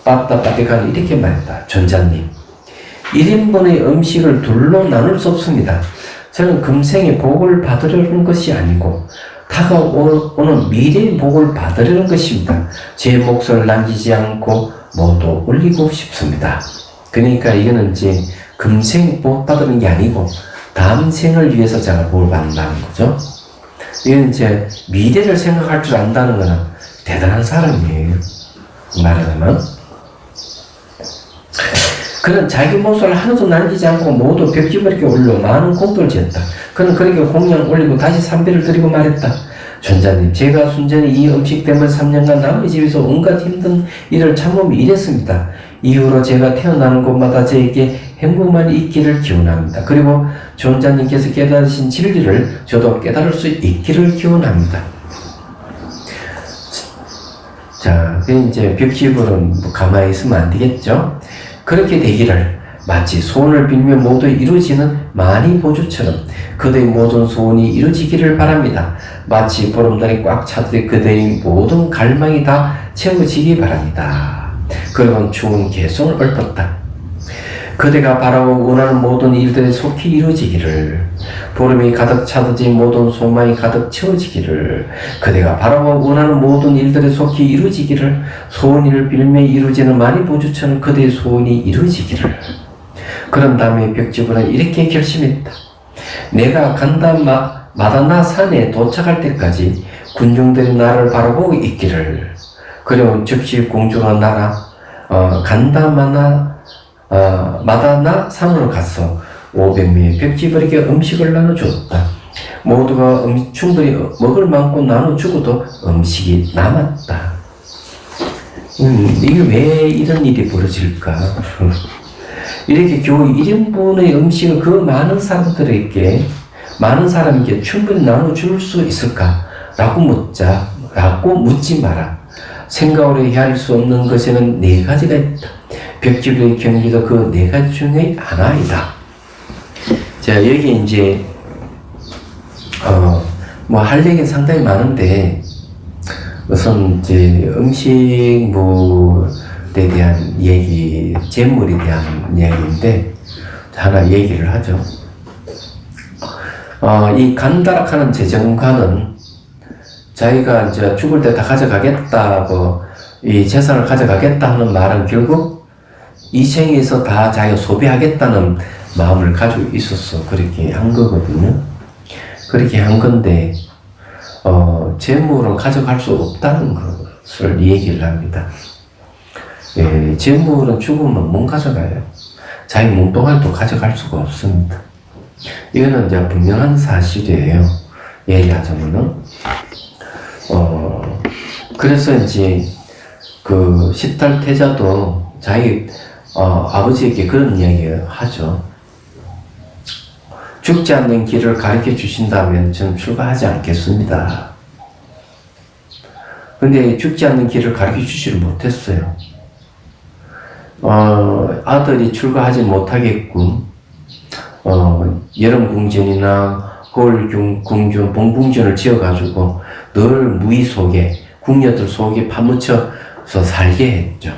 바티카는 이렇게 말했다. 존자님, 1인분의 음식을 둘로 나눌 수 없습니다. 저는 금생의 복을 받으려는 것이 아니고 다가오는 미래의 복을 받으려는 것입니다. 제 몫을 남기지 않고 모두 올리고 싶습니다. 그러니까 이거는 이제 금생 복 받으는 게 아니고 다음 생을 위해서 제가 복을 받는다는 거죠. 이건 이제 미래를 생각할 줄 안다는 거는 대단한 사람이에요. 말하자면 그는 자기 몫을 하나도 남기지 않고 모두 벽지불에게 올려 많은 공덕을 지었다. 그는 그렇게 공양 올리고 다시 3배를 드리고 말했다. 존자님, 제가 순전히 이 음식 때문에 3년간 남의 집에서 온갖 힘든 일을 참으며 일했습니다. 이후로 제가 태어나는 곳마다 저에게 행복만 있기를 기원합니다. 그리고 존자님께서 깨달으신 진리를 저도 깨달을 수 있기를 기원합니다. 자, 이제 벽지불은 가만히 있으면 안 되겠죠? 그렇게 되기를 마치 소원을 빌면 모두 이루어지는 많이 보주처럼 그대의 모든 소원이 이루어지기를 바랍니다. 마치 보름달이 꽉 차듯 그대의 모든 갈망이 다 채워지기 바랍니다. 그리고 추운 개성을 읊었다. 그대가 바라고 원하는 모든 일들이 속히 이루어지기를, 보름이 가득 차듯이 모든 소망이 가득 채워지기를, 그대가 바라고 원하는 모든 일들이 속히 이루어지기를, 소원을 빌며 이루어지는 많이 보주처럼 그대의 소원이 이루어지기를. 그런 다음에 벽지부는 이렇게 결심했다. 내가 마다나 산에 도착할 때까지 군중들이 나를 바라보고 있기를. 그리고 즉시 공주가 나라 마다나 산으로 가서 500명의 벽지벌에게 음식을 나눠주었다. 모두가 충분히 먹을 만큼 나눠주고도 음식이 남았다. 이게 왜 이런 일이 벌어질까? 이렇게 겨우 1인분의 음식을 그 많은 사람에게 충분히 나눠줄 수 있을까? 라고 묻지 마라. 생각으로 헤아릴 수 없는 것에는 4가지가 있다. 벽지불의 경기도 그 4가지 중에 하나이다. 자, 여기 이제, 할 얘기는 상당히 많은데, 우선 이제 음식물에 대한 얘기, 재물에 대한 이야기인데, 하나 얘기를 하죠. 이 간다락하는 재정가는 자기가 이제 죽을 때 다 가져가겠다고, 이 재산을 가져가겠다 하는 말은 결국 이 생에서 다 자기가 소비하겠다는 마음을 가지고 있어서 그렇게 한 거거든요. 그렇게 한 건데, 재물은 가져갈 수 없다는 것을 얘기를 합니다. 예, 재물은 죽으면 못 가져가요. 자기 몸뚱아리도 가져갈 수가 없습니다. 이거는 이제 분명한 사실이에요. 얘기하자면은. 그래서 이제 그 시탈태자도 자기 아버지에게 그런 이야기를 하죠. 죽지 않는 길을 가르쳐 주신다면 저는 출가하지 않겠습니다. 근데 죽지 않는 길을 가르쳐 주지를 못했어요. 아들이 출가하지 못하겠군. 여름궁전이나 겨울궁전, 봄궁전을 지어가지고 늘 무의 속에, 궁녀들 속에 파묻혀서 살게 했죠.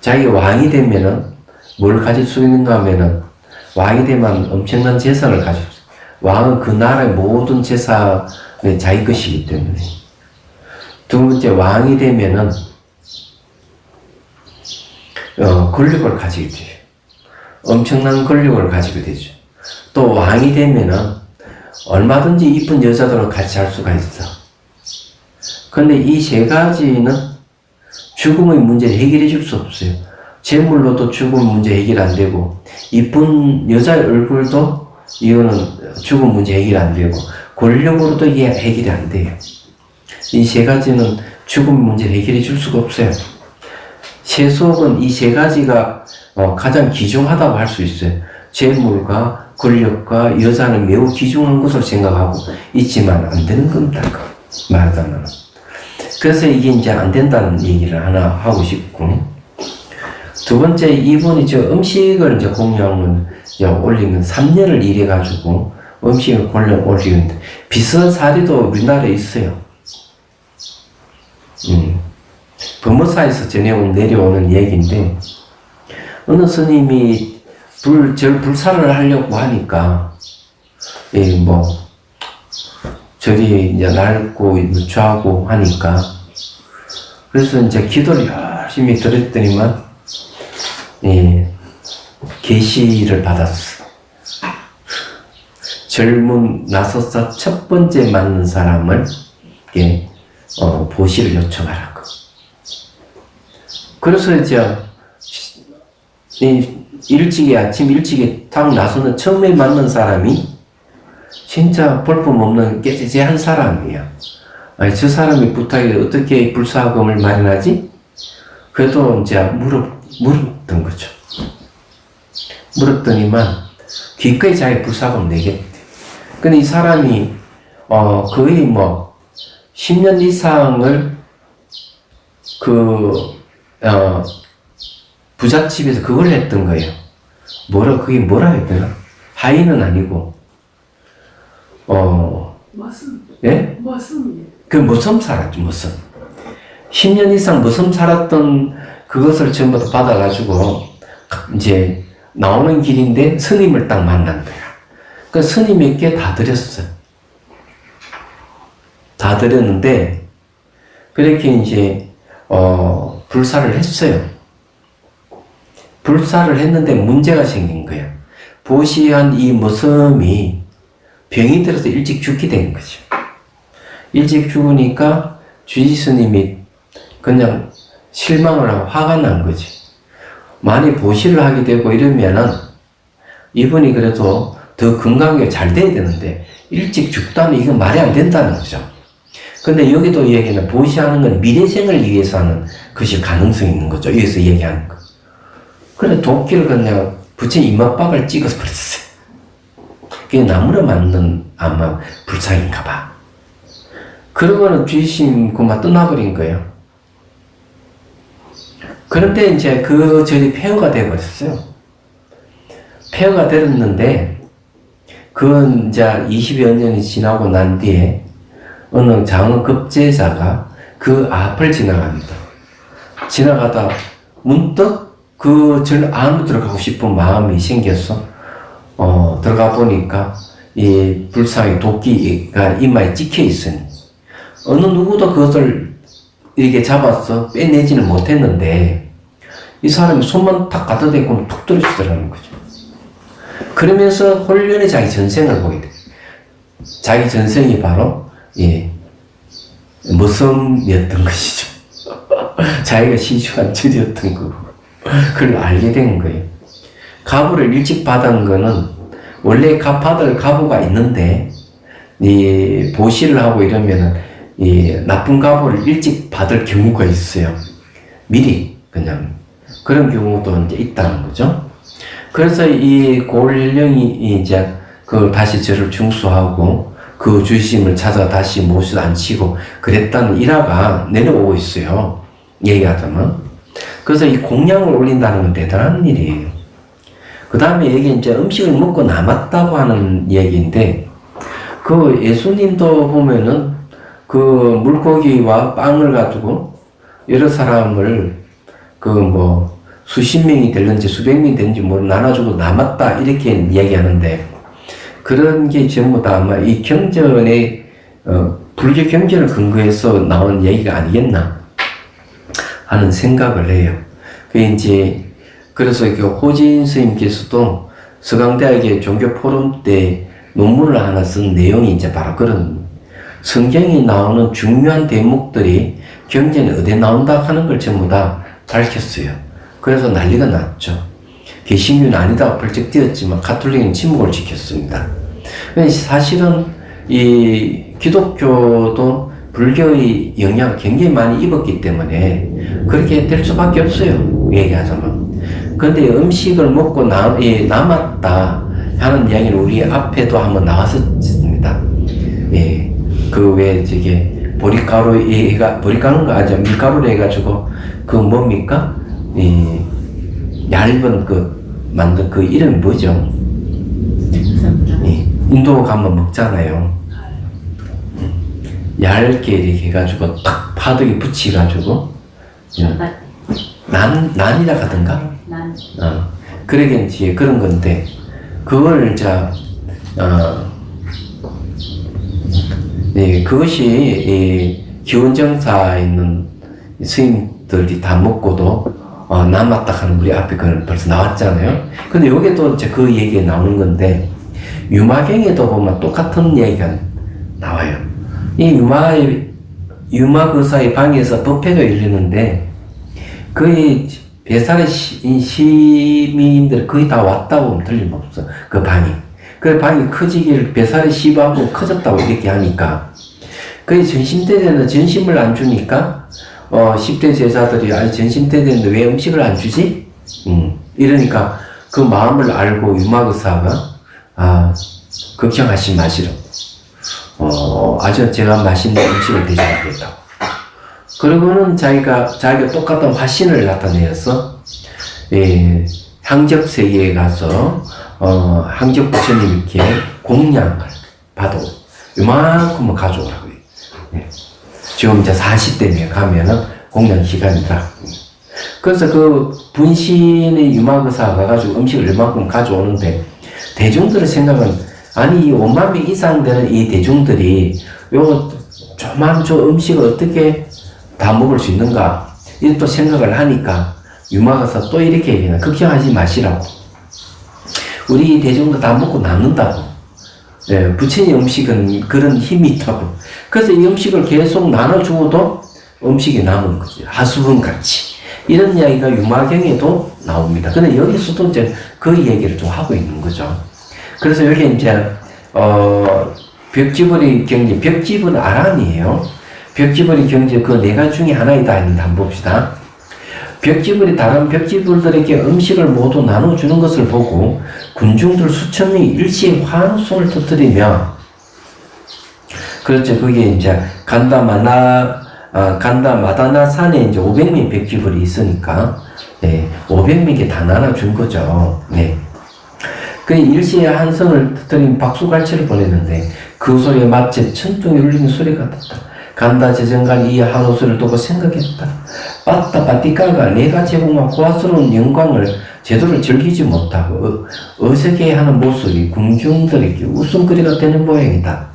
자기가 왕이 되면은 뭘 가질 수 있는가 하면은 왕이 되면 엄청난 재산을 가지고 있어요. 왕은 그 나라의 모든 재산이 자기 것이기 때문에. 두 번째, 왕이 되면은 권력을 가지게 돼요. 엄청난 권력을 가지게 되죠. 또 왕이 되면은 얼마든지 이쁜 여자들과 같이 할 수가 있어. 근데 이 3가지는 죽음의 문제를 해결해 줄 수 없어요. 재물로도 죽음 문제 해결 안 되고, 이쁜 여자의 얼굴도 이거는 죽음 문제 해결 안 되고, 권력으로도 이게 해결이 안 돼요. 이 3가지는 죽음 문제를 해결해 줄 수가 없어요. 세속은 이 3가지가 가장 귀중하다고 할 수 있어요. 재물과 권력과 여자는 매우 귀중한 것을 생각하고 있지만 안 되는 겁니다. 말하자면. 그래서 이게 이제 안 된다는 얘기를 하나 하고 싶고, 두 번째, 이분이 음식을 이제 공양을 올리면 3년을 일해가지고 음식을 올리는데, 비슷한 사례도 우리나라에 있어요. 법무사에서 내려오는 얘기인데, 어느 스님이 불사를 하려고 하니까, 절이 이제 낡고 누추하고 하니까, 그래서 이제 기도를 열심히 드렸더니만, 계시를 받았어. 젊은 나서서 첫 번째 맞는 사람을 보시를 요청하라고. 그래서 이제 아침 일찍에 딱 나서는 처음에 맞는 사람이 진짜 볼품없는 깨지지한 사람이야. 아니, 저 사람이 부탁해 어떻게 불사금을 마련하지? 그래도 이제 물었던 거죠. 물었더니만 기꺼이 자기 불사금 내겠대. 근데 이 사람이 거의 10년 이상을 부잣집에서 그걸 했던 거예요. 그게 뭐라 해야 되나? 하인은 아니고, 예? 그 무섬 살았죠, 무섬. 10년 이상 무섬 살았던 그것을 전부 다 받아가지고, 이제, 나오는 길인데 스님을 딱 만난 거야. 그 스님에게 다 드렸어요. 다 드렸는데, 그렇게 이제, 불사를 했어요. 불사를 했는데 문제가 생긴 거예요. 보시한 이 무섬이 병이 들어서 일찍 죽게 된 거죠. 일찍 죽으니까 주지 스님이 그냥 실망을 하고 화가 난 거지. 많이 보시를 하게 되고 이러면은 이분이 그래도 더 건강하게 잘 돼야 되는데 일찍 죽다면 이건 말이 안 된다는 거죠. 근데 여기도 얘기는 보시하는 건 미래생을 위해서 하는 것이 가능성이 있는 거죠. 여기서 얘기하는 거. 그래 도끼를 그냥 붙인 이마박을 찍어서 버렸어요. 그게 나무로 만든 아마 불상인가 봐. 그러고는 주의심 그만 떠나버린 거예요. 그런데 이제 그 절이 폐허가 되어버렸어요. 폐허가 되었는데 그건 이제 20여 년이 지나고 난 뒤에 어느 장급제자가 그 앞을 지나갑니다. 지나가다 문득 그 절 안으로 들어가고 싶은 마음이 생겨서 들어가 보니까 이 불상의 도끼가 이마에 찍혀 있으니 어느 누구도 그것을 이렇게 잡아서 빼내지는 못했는데 이 사람이 손만 탁 갖다 대고 툭 떨어지더라는 거죠. 그러면서 홀연히 자기 전생을 보게 돼. 자기 전생이 바로 무섬이었던 것이죠. 자기가 시주한 절이었던 거고 그걸 알게 된 거예요. 가부를 일찍 받은 거는 원래 받을 가부가 있는데 이 보시를 하고 이러면은 이 나쁜 가부를 일찍 받을 경우가 있어요. 미리 그냥 그런 경우도 이제 있다는 거죠. 그래서 이 고을령이 이제 그 다시 저를 중수하고 그 주심을 찾아 다시 모시도 앉히고 그랬다는 일화가 내려오고 있어요. 얘기하자면. 그래서 이 공양을 올린다는 건 대단한 일이에요. 그 다음에 여기 이제 음식을 먹고 남았다고 하는 얘기인데, 그 예수님도 보면은 그 물고기와 빵을 가지고 여러 사람을 그 뭐 수십 명이 됐는지 수백 명이 됐는지 뭐 나눠주고 남았다 이렇게 얘기하는데, 그런 게 전부 다 아마 이 경전의 불교 경전을 근거해서 나온 얘기가 아니겠나 하는 생각을 해요. 그래서 호진 스님께서도 서강대학의 종교 포럼 때 논문을 하나 쓴 내용이 이제 바로 그런 성경이 나오는 중요한 대목들이 경전에 어디에 나온다 하는 걸 전부 다 밝혔어요. 그래서 난리가 났죠. 개신교는 아니다고 벌쩍 뛰었지만 가톨릭은 침묵을 지켰습니다. 사실은 이 기독교도 불교의 영향을 굉장히 많이 입었기 때문에 그렇게 될 수밖에 없어요. 얘기하자면. 그런데 음식을 먹고 남았다 하는 이야기는 우리 앞에도 한번 나왔었습니다. 예. 그 왜 보리가루가 아주 밀가루로 해가지고 그 뭡니까? 얇은 만든 그 이름이 뭐죠? 인도 가면 먹잖아요. 얇게 이렇게 해가지고 탁 파덕에 붙여가지고 난이라 하던가? 그러게 이제 그런 건데 그걸 이제 그것이 기원정사에 있는 스님들이 다 먹고도 남았다 하는 우리 앞에 그건 벌써 나왔잖아요. 근데 여기도 이제 그 얘기가 나오는 건데 유마경에도 보면 똑같은 얘기가 나와요. 이 유마거사의 방에서 법회가 열리는데 거의 배살의 시민들 거의 다 왔다고 하면 틀림없어. 그 방이. 그 방이 커지기를 배살의 시부하고 커졌다고 이렇게 하니까 거의 전심대대는 전심을 안 주니까 10대 제자들이 아니 전심대대인데 왜 음식을 안 주지? 이러니까 그 마음을 알고 유마거사가 걱정하지 마시라. 아주 제가 맛있는 음식을 대접하겠다고. 그리고는 자기가 똑같은 화신을 나타내어서 항적세계에 가서 항적 부처님 이렇게 공양을 받아 요만큼은 가져오라고 해요. 예. 지금 이제 40대에 가면은 공양 시간이다. 그래서 그 분신의 유마거사 가가지고 음식을 얼만큼 가져오는데 대중들의 생각은 아니 이 5만 명 이상 되는 이 대중들이 요 조만 저 음식을 어떻게 다 먹을 수 있는가 이런 또 생각을 하니까 유마거사 또 이렇게 얘기하는 걱정하지 마시라고 우리 대중도 다 먹고 남는다고 예, 부처님 음식은 그런 힘이 있다고 그래서 이 음식을 계속 나눠주고도 음식이 남은 거지 하수분 같이 이런 이야기가 유마경에도 나옵니다. 근데 여기서도 이제 그 얘기를 좀 하고 있는 거죠. 그래서 여기 이제 벽지벌이 경제, 벽지벌 아란이에요. 벽지벌이 경제 그 네 가지 중에 하나이다 했는데 한번 봅시다. 벽지벌이 다른 벽지벌들에게 음식을 모두 나눠주는 것을 보고 군중들 수천 명이 일시에 환호성을 터뜨리며 그렇죠. 그게 이제 간다 마다나 산에 이제 500명 벽지벌이 있으니까, 네, 500명에게 다 나눠준 거죠. 네. 그 일시에 한성을 터뜨린 박수갈채를 보냈는데, 그 소리에 마치 천둥이 울리는 소리 같았다. 간다 제정간 이 한호수를 두고 생각했다. 빠따 빠띠까가 내가 제공한 고아스러운 영광을 제대로 즐기지 못하고, 어색해하는 모습이 궁중들에게 웃음거리가 되는 모양이다.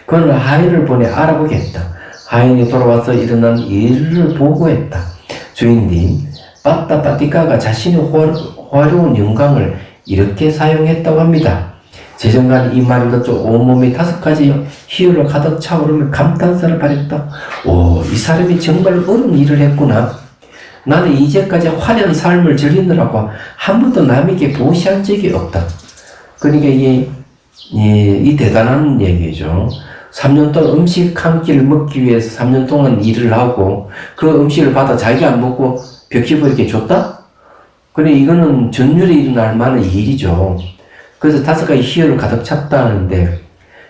그는 하인을 보내 알아보게 했다. 하인이 돌아와서 일어난 일을 보고했다. 주인님, 빠따 빠띠까가 자신의 화려한 영광을 이렇게 사용했다고 합니다. 제정간 이 말을 듣자 온몸이 5가지 희열로 가득 차오르며 감탄사를 발했다. 오, 이 사람이 정말 어려운 일을 했구나. 나는 이제까지 화려한 삶을 즐기느라고 한 번도 남에게 보시한 적이 없다. 그러니까 이 대단한 얘기죠. 3년 동안 음식 한 끼를 먹기 위해서 3년 동안 일을 하고 그 음식을 받아 자기가 안 먹고 벽지벌이게 줬다? 그래 이거는 전율이 일어날 만한 일이죠. 그래서 5가지 희열을 가득 찼다는데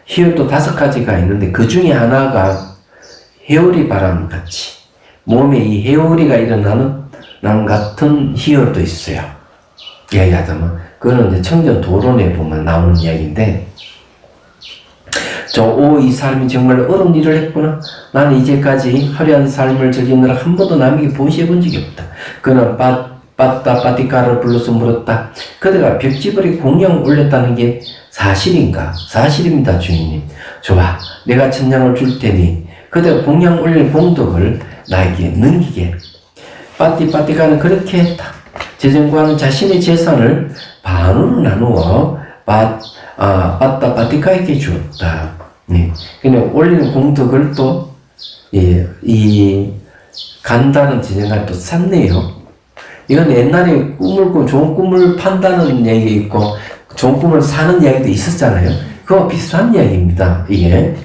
희열도 5가지가 있는데 그 중에 하나가 회오리 바람 같이 몸에 이 회오리가 일어나는 같은 희열도 있어요. 이야기하자면 그거는 이제 청전 도론에 보면 나오는 이야기인데 이 사람이 정말 어려운 일을 했구나. 나는 이제까지 화려한 삶을 즐기느라 한 번도 남에게 보시해본 적이 없다. 그는 빠따 빠띠까를 불러서 물었다. 그대가 벽지벌이 공양 올렸다는 게 사실인가? 사실입니다, 주인님. 좋아, 내가 천냥을 줄 테니 그대가 공양 올린 봉덕을 나에게 넘기게. 빠띠까는 그렇게 했다. 제정과는 자신의 재산을 반으로 나누어 빠따 빠띠까에게 주었다. 네. 그냥 올리는 공덕을 또, 이 간다는 제정과는 또 샀네요. 이건 옛날에 좋은 꿈을 판다는 얘기 있고, 좋은 꿈을 사는 이야기도 있었잖아요. 그와 비슷한 이야기입니다, 이게.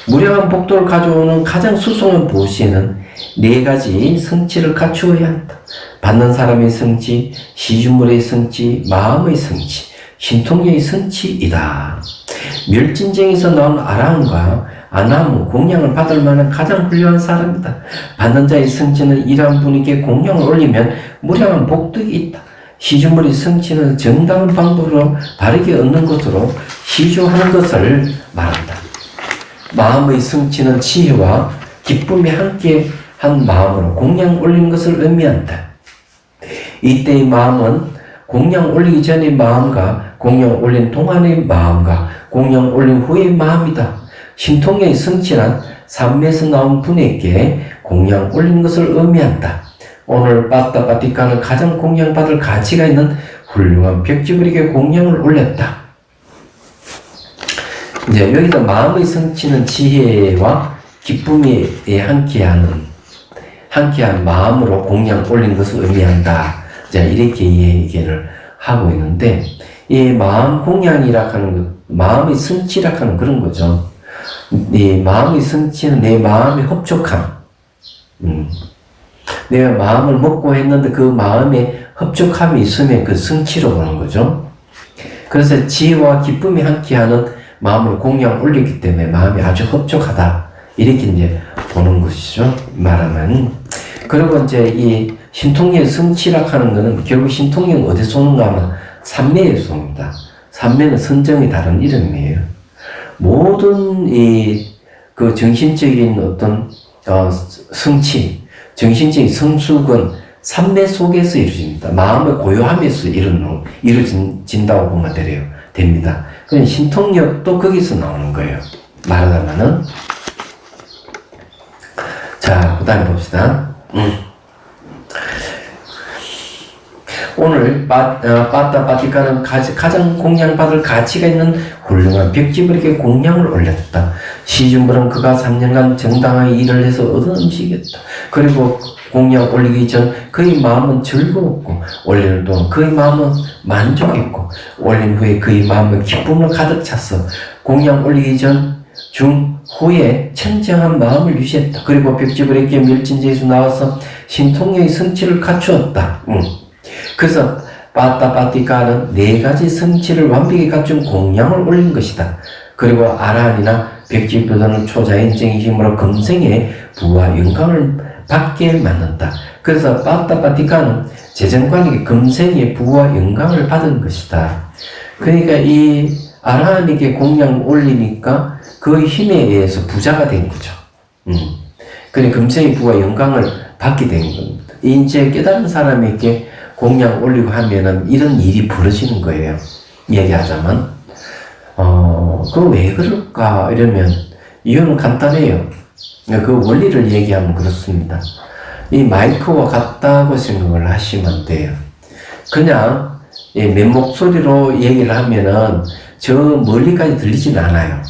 무량한 복도를 가져오는 가장 수송한 보시에는 4가지 성취를 갖추어야 한다. 받는 사람의 성취, 시주물의 성취, 마음의 성취, 신통의 성취이다. 멸진쟁에서 나온 아라함과 아나무 공양을 받을 만한 가장 훌륭한 사람이다. 받는 자의 성취는 이러한 분에게 공양을 올리면 무량한 복덕이 있다. 시주물의 성취는 정당한 방법으로 바르게 얻는 것으로 시주하는 것을 말한다. 마음의 성취는 지혜와 기쁨이 함께한 마음으로 공양 올리는 것을 의미한다. 이때의 마음은 공양 올리기 전의 마음과 공양 올린 동안의 마음과 공양 올린 후의 마음이다. 신통의 성취란 삶에서 나온 분에게 공양 올린 것을 의미한다. 오늘 빠따 빠띠까는 가장 공양받을 가치가 있는 훌륭한 벽지벌에게 공양을 올렸다. 이제 여기서 마음의 성취는 지혜와 기쁨이 함께한 마음으로 공양 올린 것을 의미한다. 자, 이렇게 얘기를 하고 있는데, 이 마음 공양이라 하는 것, 마음의 성취라 하는 그런 거죠. 이 마음의 성취는 내 마음의 흡족함. 내가 마음을 먹고 했는데 그 마음에 흡족함이 있으면 그 성취로 보는 거죠. 그래서 지혜와 기쁨이 함께하는 마음을 공양 올리기 때문에 마음이 아주 흡족하다. 이렇게 이제 보는 것이죠. 말하면. 그리고 이제 이 신통력 성취락 하는 거는 결국 신통력 어디서 오는가 하면 삼매에서 옵니다. 삼매는 선정이 다른 이름이에요. 모든 그 정신적인 어떤 성취, 정신적인 성숙은 삼매 속에서 이루어집니다. 마음의 고요함에서 이루어진다고 보면 됩니다. 그럼 신통력도 거기서 나오는 거예요. 말하자면은. 자, 그 다음에 봅시다. 오늘 빠따빠티카는 가장 공양받을 가치가 있는 훌륭한 벽지불에게 공양을 올렸다. 시준불은 그가 3년간 정당하게 일을 해서 얻은 음식이었다. 그리고 공양 올리기 전 그의 마음은 즐거웠고 올리는 동안 그의 마음은 만족했고 올린 후에 그의 마음은 기쁨으로 가득 찼어. 공양 올리기 전 후에 청정한 마음을 유지했다. 그리고 벽지불에게 멸진제에서 나와서 신통력의 성취를 갖추었다. 그래서 빠따빠티카는 4가지 성취를 완벽히 갖춘 공양을 올린 것이다. 그리고 아라한이나 벽지불은 초자연적인 힘으로 금생의 부와 영광을 받게 만든다. 그래서 빠따빠티카는 재정관에게 금생의 부와 영광을 받은 것이다. 그러니까 이 아라한에게 공양을 올리니까 그 힘에 의해서 부자가 된 거죠. 그러니까 금생의 부와 영광을 받게 된 겁니다. 이제 깨달은 사람에게 공양 올리고 하면은 이런 일이 벌어지는 거예요. 얘기하자면. 그거 왜 그럴까? 이러면 이유는 간단해요. 그 원리를 얘기하면 그렇습니다. 이 마이크와 같다고 생각을 하시면 돼요. 그냥 맨목소리로 얘기를 하면은 저 멀리까지 들리진 않아요.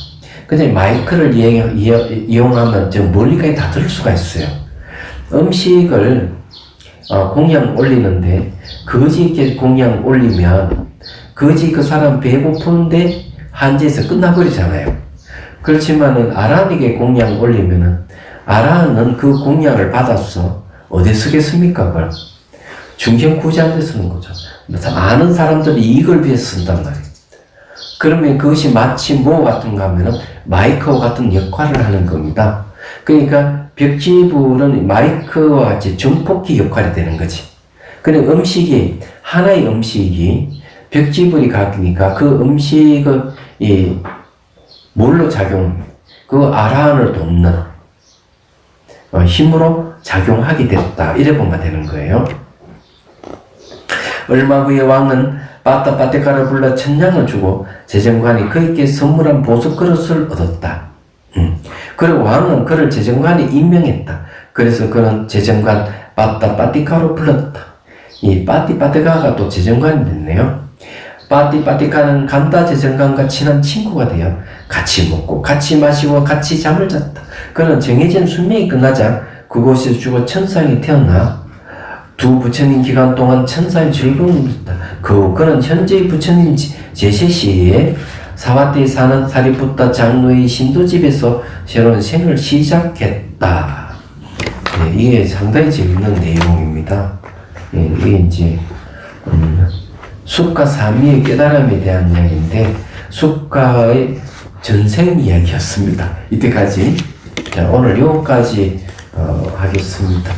근데 마이크를 이용하면 저 멀리까지 다 들을 수가 있어요. 음식을 공양 올리는데 거지 있게 공양 올리면 거지 그 사람 배고픈데 한지에서 끝나버리잖아요. 그렇지만은 아란에게 공양 올리면은 아란은 그 공양을 받아서 어디 쓰겠습니까? 그걸 중견구제한 데 쓰는 거죠. 많은 사람들이 이걸 위해서 쓴단 말이에요. 그러면 그것이 마치 뭐 같은가 하면은 마이크와 같은 역할을 하는 겁니다. 그러니까 벽지불은 마이크와 같이 전폭기 역할이 되는 거지. 그러니까 음식이, 하나의 음식이 벽지불이 같으니까 그 음식은 뭘로 그 아라한을 돕는 힘으로 작용하게 됐다. 이래 보면 되는 거예요. 얼마 후에 왕은 빠따빠테카를 불러 천냥을 주고 재정관이 그에게 선물한 보석 그릇을 얻었다. 그리고 왕은 그를 재정관이 임명했다. 그래서 그는 재정관 빠따빠티카로 불렀다. 이 빠띠빠테카가 또 재정관이 됐네요. 빠띠빠티카는 간다 재정관과 친한 친구가 되어 같이 먹고 같이 마시고 같이 잠을 잤다. 그는 정해진 수명이 끝나자 그곳에서 죽어 천상에 태어나 두 부처님 기간 동안 천사의 즐거움을 누렸다. 그는 현재의 부처님 제세시에 사와티에 사는 사리푸타 장로의 신도집에서 새로운 생을 시작했다. 네, 이게 상당히 재밌는 내용입니다. 네, 이게 이제 숙가 사미의 깨달음에 대한 이야기인데 숙가의 전생 이야기였습니다. 이때까지. 자, 오늘 여기까지 하겠습니다.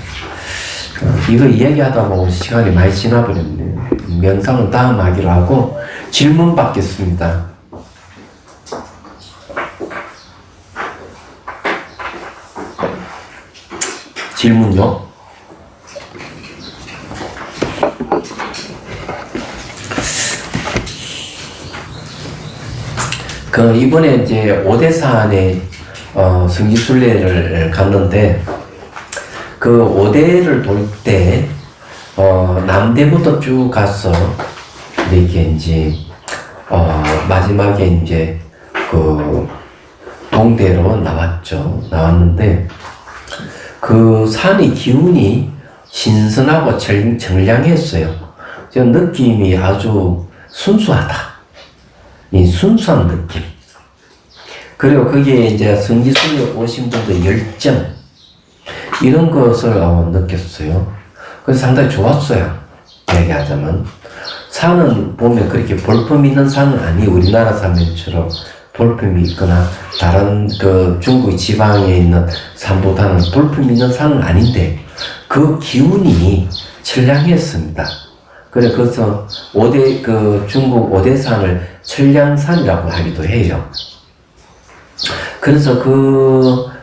이거 이야기하다 보면 시간이 많이 지나버렸네요. 명상은 다음 하기로 하고 질문 받겠습니다. 질문요? 이번에 이제 오대산에 성지순례를 갔는데 그 오대를 돌 때 남대부터 쭉 가서 이렇게 이제 마지막에 이제 그 동대로 나왔는데 그 산의 기운이 신선하고 청량했어요. 저 느낌이 아주 순수하다. 이 순수한 느낌. 그리고 거기에 이제 성지순례 오신 분들 열정 이런 것을 느꼈어요. 그래서 상당히 좋았어요. 얘기하자면 산은 보면 그렇게 볼품 있는 산은 아니에요. 우리나라 산면처럼 볼품이 있거나 다른 그 중국 지방에 있는 산보다는 볼품 있는 산은 아닌데 그 기운이 철량했습니다. 그래, 그래서 중국 오대산을 철량산이라고 하기도 해요. 그래서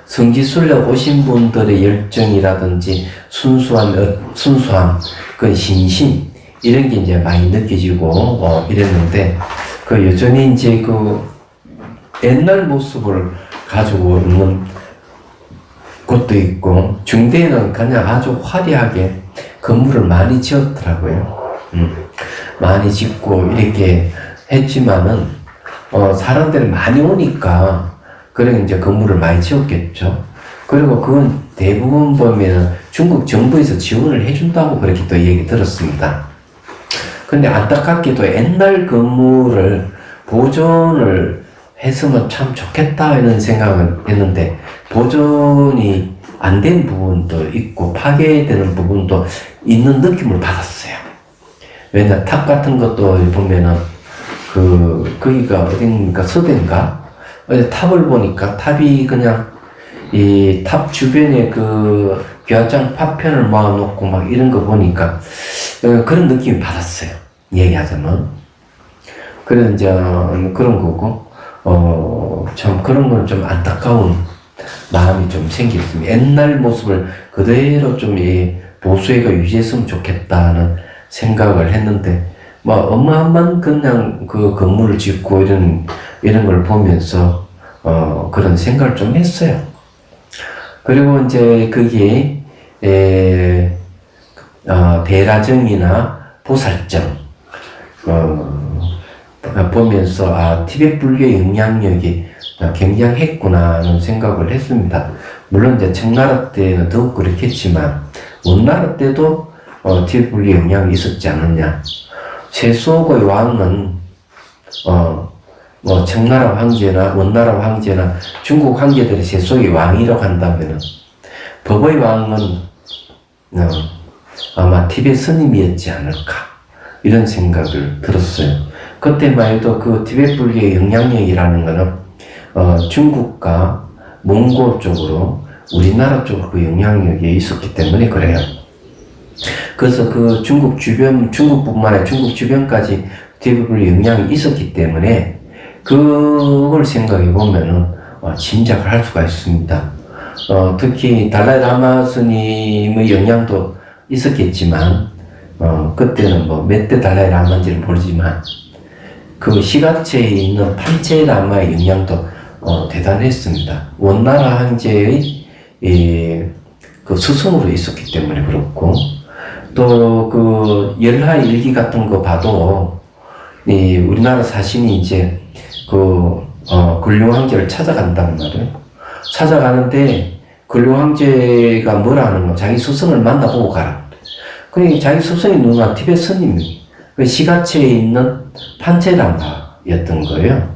성지순례 오신 분들의 열정이라든지 순수함, 그 신심, 이런 게 이제 많이 느껴지고, 이랬는데, 여전히 이제 옛날 모습을 가지고 있는 곳도 있고, 중대는 그냥 아주 화려하게 건물을 많이 지었더라고요. 많이 짓고 이렇게 했지만은, 사람들이 많이 오니까, 그래 이제 건물을 많이 지었겠죠. 그리고 그건 대부분 보면 중국 정부에서 지원을 해준다고 그렇게 또 얘기 들었습니다. 근데 안타깝게도 옛날 건물을 보존을 했으면 참 좋겠다 이런 생각을 했는데 보존이 안 된 부분도 있고 파괴되는 부분도 있는 느낌을 받았어요. 왜냐 탑 같은 것도 보면은 거기가 어딘가 서대인가? 탑을 보니까 탑이 그냥 이 탑 주변에 기와장 파편을 모아놓고 막 이런 거 보니까 그런 느낌이 받았어요. 얘기하자면. 그래서 이제 그런 거고, 참 그런 건 좀 안타까운 마음이 좀 생겼습니다. 옛날 모습을 그대로 좀 보수해가 유지했으면 좋겠다는 생각을 했는데, 엄마만 그냥 그 건물을 짓고 이런 걸 보면서, 그런 생각을 좀 했어요. 그리고 이제 거기에, 대라정이나 보살정, 보면서, 티베트 불교의 영향력이 굉장했구나 하는 생각을 했습니다. 물론 이제 청나라 때는 더욱 그렇겠지만, 원나라 때도, 티베트 불교의 영향이 있었지 않느냐. 세속의 왕은, 청나라 황제나 원나라 황제나 중국 황제들이 세속의 왕이라고 한다면은, 법의 왕은, 아마 티베트 스님이었지 않을까. 이런 생각을 들었어요. 그때만 해도 티베트 불교의 영향력이라는 거는, 중국과 몽골 쪽으로, 우리나라 쪽으로 그 영향력이 있었기 때문에 그래요. 그래서 중국뿐만 아니라 중국 주변까지 티베트 불교의 영향이 있었기 때문에, 그걸 생각해 보면은, 짐작을 할 수가 있습니다. 특히 달라이 라마 스님의 영향도 있었겠지만, 그때는 몇 대 달라이 라마인지는 모르지만, 시가체에 있는 판체 라마의 영향도, 대단했습니다. 원나라 황제의, 스승으로 있었기 때문에 그렇고, 또 열하 일기 같은 거 봐도, 우리나라 사신이 이제, 근룡 황제를 찾아간단 말이에요. 찾아가는데, 근룡 황제가 뭐라 하는 거, 자기 스승을 만나보고 가라. 그러니까 자기 스승이 누가 티베트 스님이, 시가체에 있는 판체라마였던 거예요.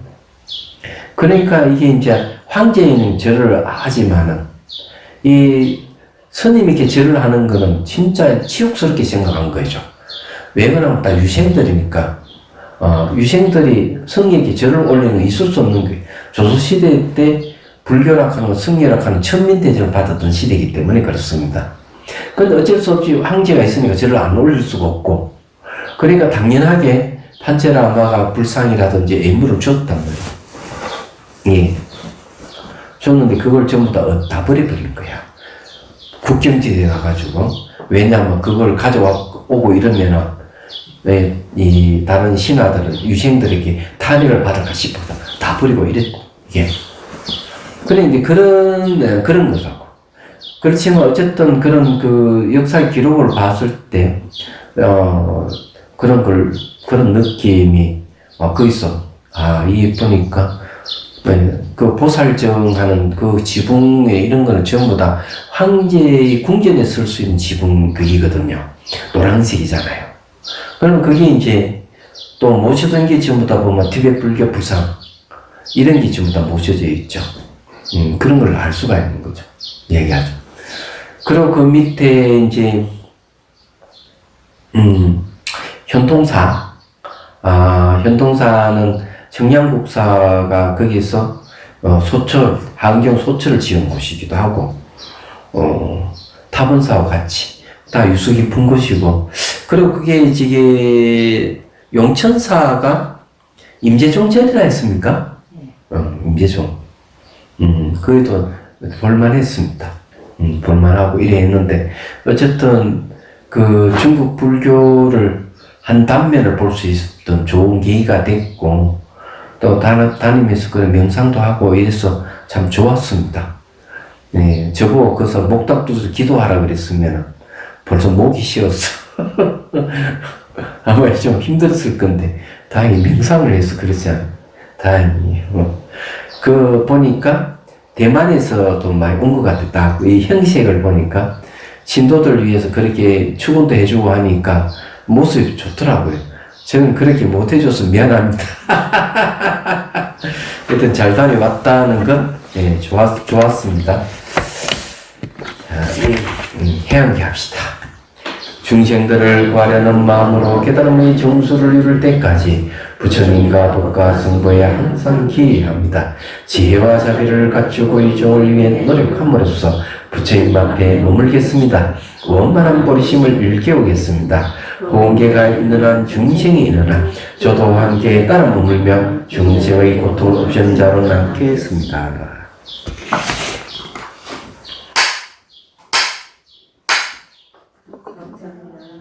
그러니까 이게 이제 황제는 절을 하지만은, 이 스님이 이렇게 절을 하는 거는 진짜 치욕스럽게 생각한 거죠. 왜 그러면 다 유생들이니까. 유생들이 성에게 절을 올리는 건 있을 수 없는 거예요. 조선시대 때 불교락하는 성례락하는 천민대접을 받았던 시대이기 때문에 그렇습니다. 근데 어쩔 수 없이 황제가 있으니까 절을 안 올릴 수가 없고, 그러니까 당연하게 판체라마가 불상이라든지 예물을 줬단 말이에요. 예. 줬는데 그걸 전부 다 버려버린 거야. 국경지대에 가가지고. 왜냐면 그걸 가져오고 이러면은, 이 다른 신하들은 유생들에게 탄핵을 받을까 싶어서 다 버리고 예. 그런데 그런 거라고. 그렇지만 어쨌든 그런 역사의 기록을 봤을 때, 그런 느낌이, 거기서, 보니까, 보살정하는 지붕에 이런 거는 전부 다 황제의 궁전에 쓸 수 있는 지붕이거든요. 노란색이잖아요. 그럼 그게 이제 또 모셔둔 게 전부 다 보면 티베트 불교 부상, 이런 게 전부 다 모셔져 있죠. 그런 걸 알 수가 있는 거죠. 얘기하죠. 그리고 그 밑에 이제, 현통사. 현통사는 정량국사가 거기서, 하은경 소철을 지은 곳이기도 하고, 타본사와 같이, 다 유수 깊은 곳이고, 그리고 그게 이제 용천사가 임재종 절이라 했습니까? 임재종. 그래도 볼만했습니다. 볼만하고 이래 했는데, 어쨌든 그 중국 불교를 한 단면을 볼 수 있었던 좋은 계기가 됐고, 또 다니면서 그 명상도 하고 이래서 참 좋았습니다. 네, 저보고 거기서 목닥 두드려 기도하라 그랬으면 벌써 목이 쉬었어. 아마 좀 힘들었을 건데, 다행히 명상을 해서 그렇지 않아요. 다행히. 그 보니까 대만에서도 많이 온 것 같았다. 이 형식을 보니까 신도들 위해서 그렇게 축원도 해주고 하니까 모습이 좋더라고요. 저는 그렇게 못 해줘서 미안합니다. 하여튼 잘 다녀왔다는 건 예, 좋았습니다. 자, 해양기 합시다. 중생들을 구하려는 마음으로 깨달음의 정수를 이룰 때까지 부처님과 법과 승부에 항상 기해합니다. 지혜와 자비를 갖추고 이종을 위해 노력함으로써 부처님 앞에 머물겠습니다. 원만한 보리심을 일깨우겠습니다. 공개가 있는 한 중생이 있는 한 저도 함께 따라 머물며 중생의 고통 없는 자로 남겠습니다. 감사합니다.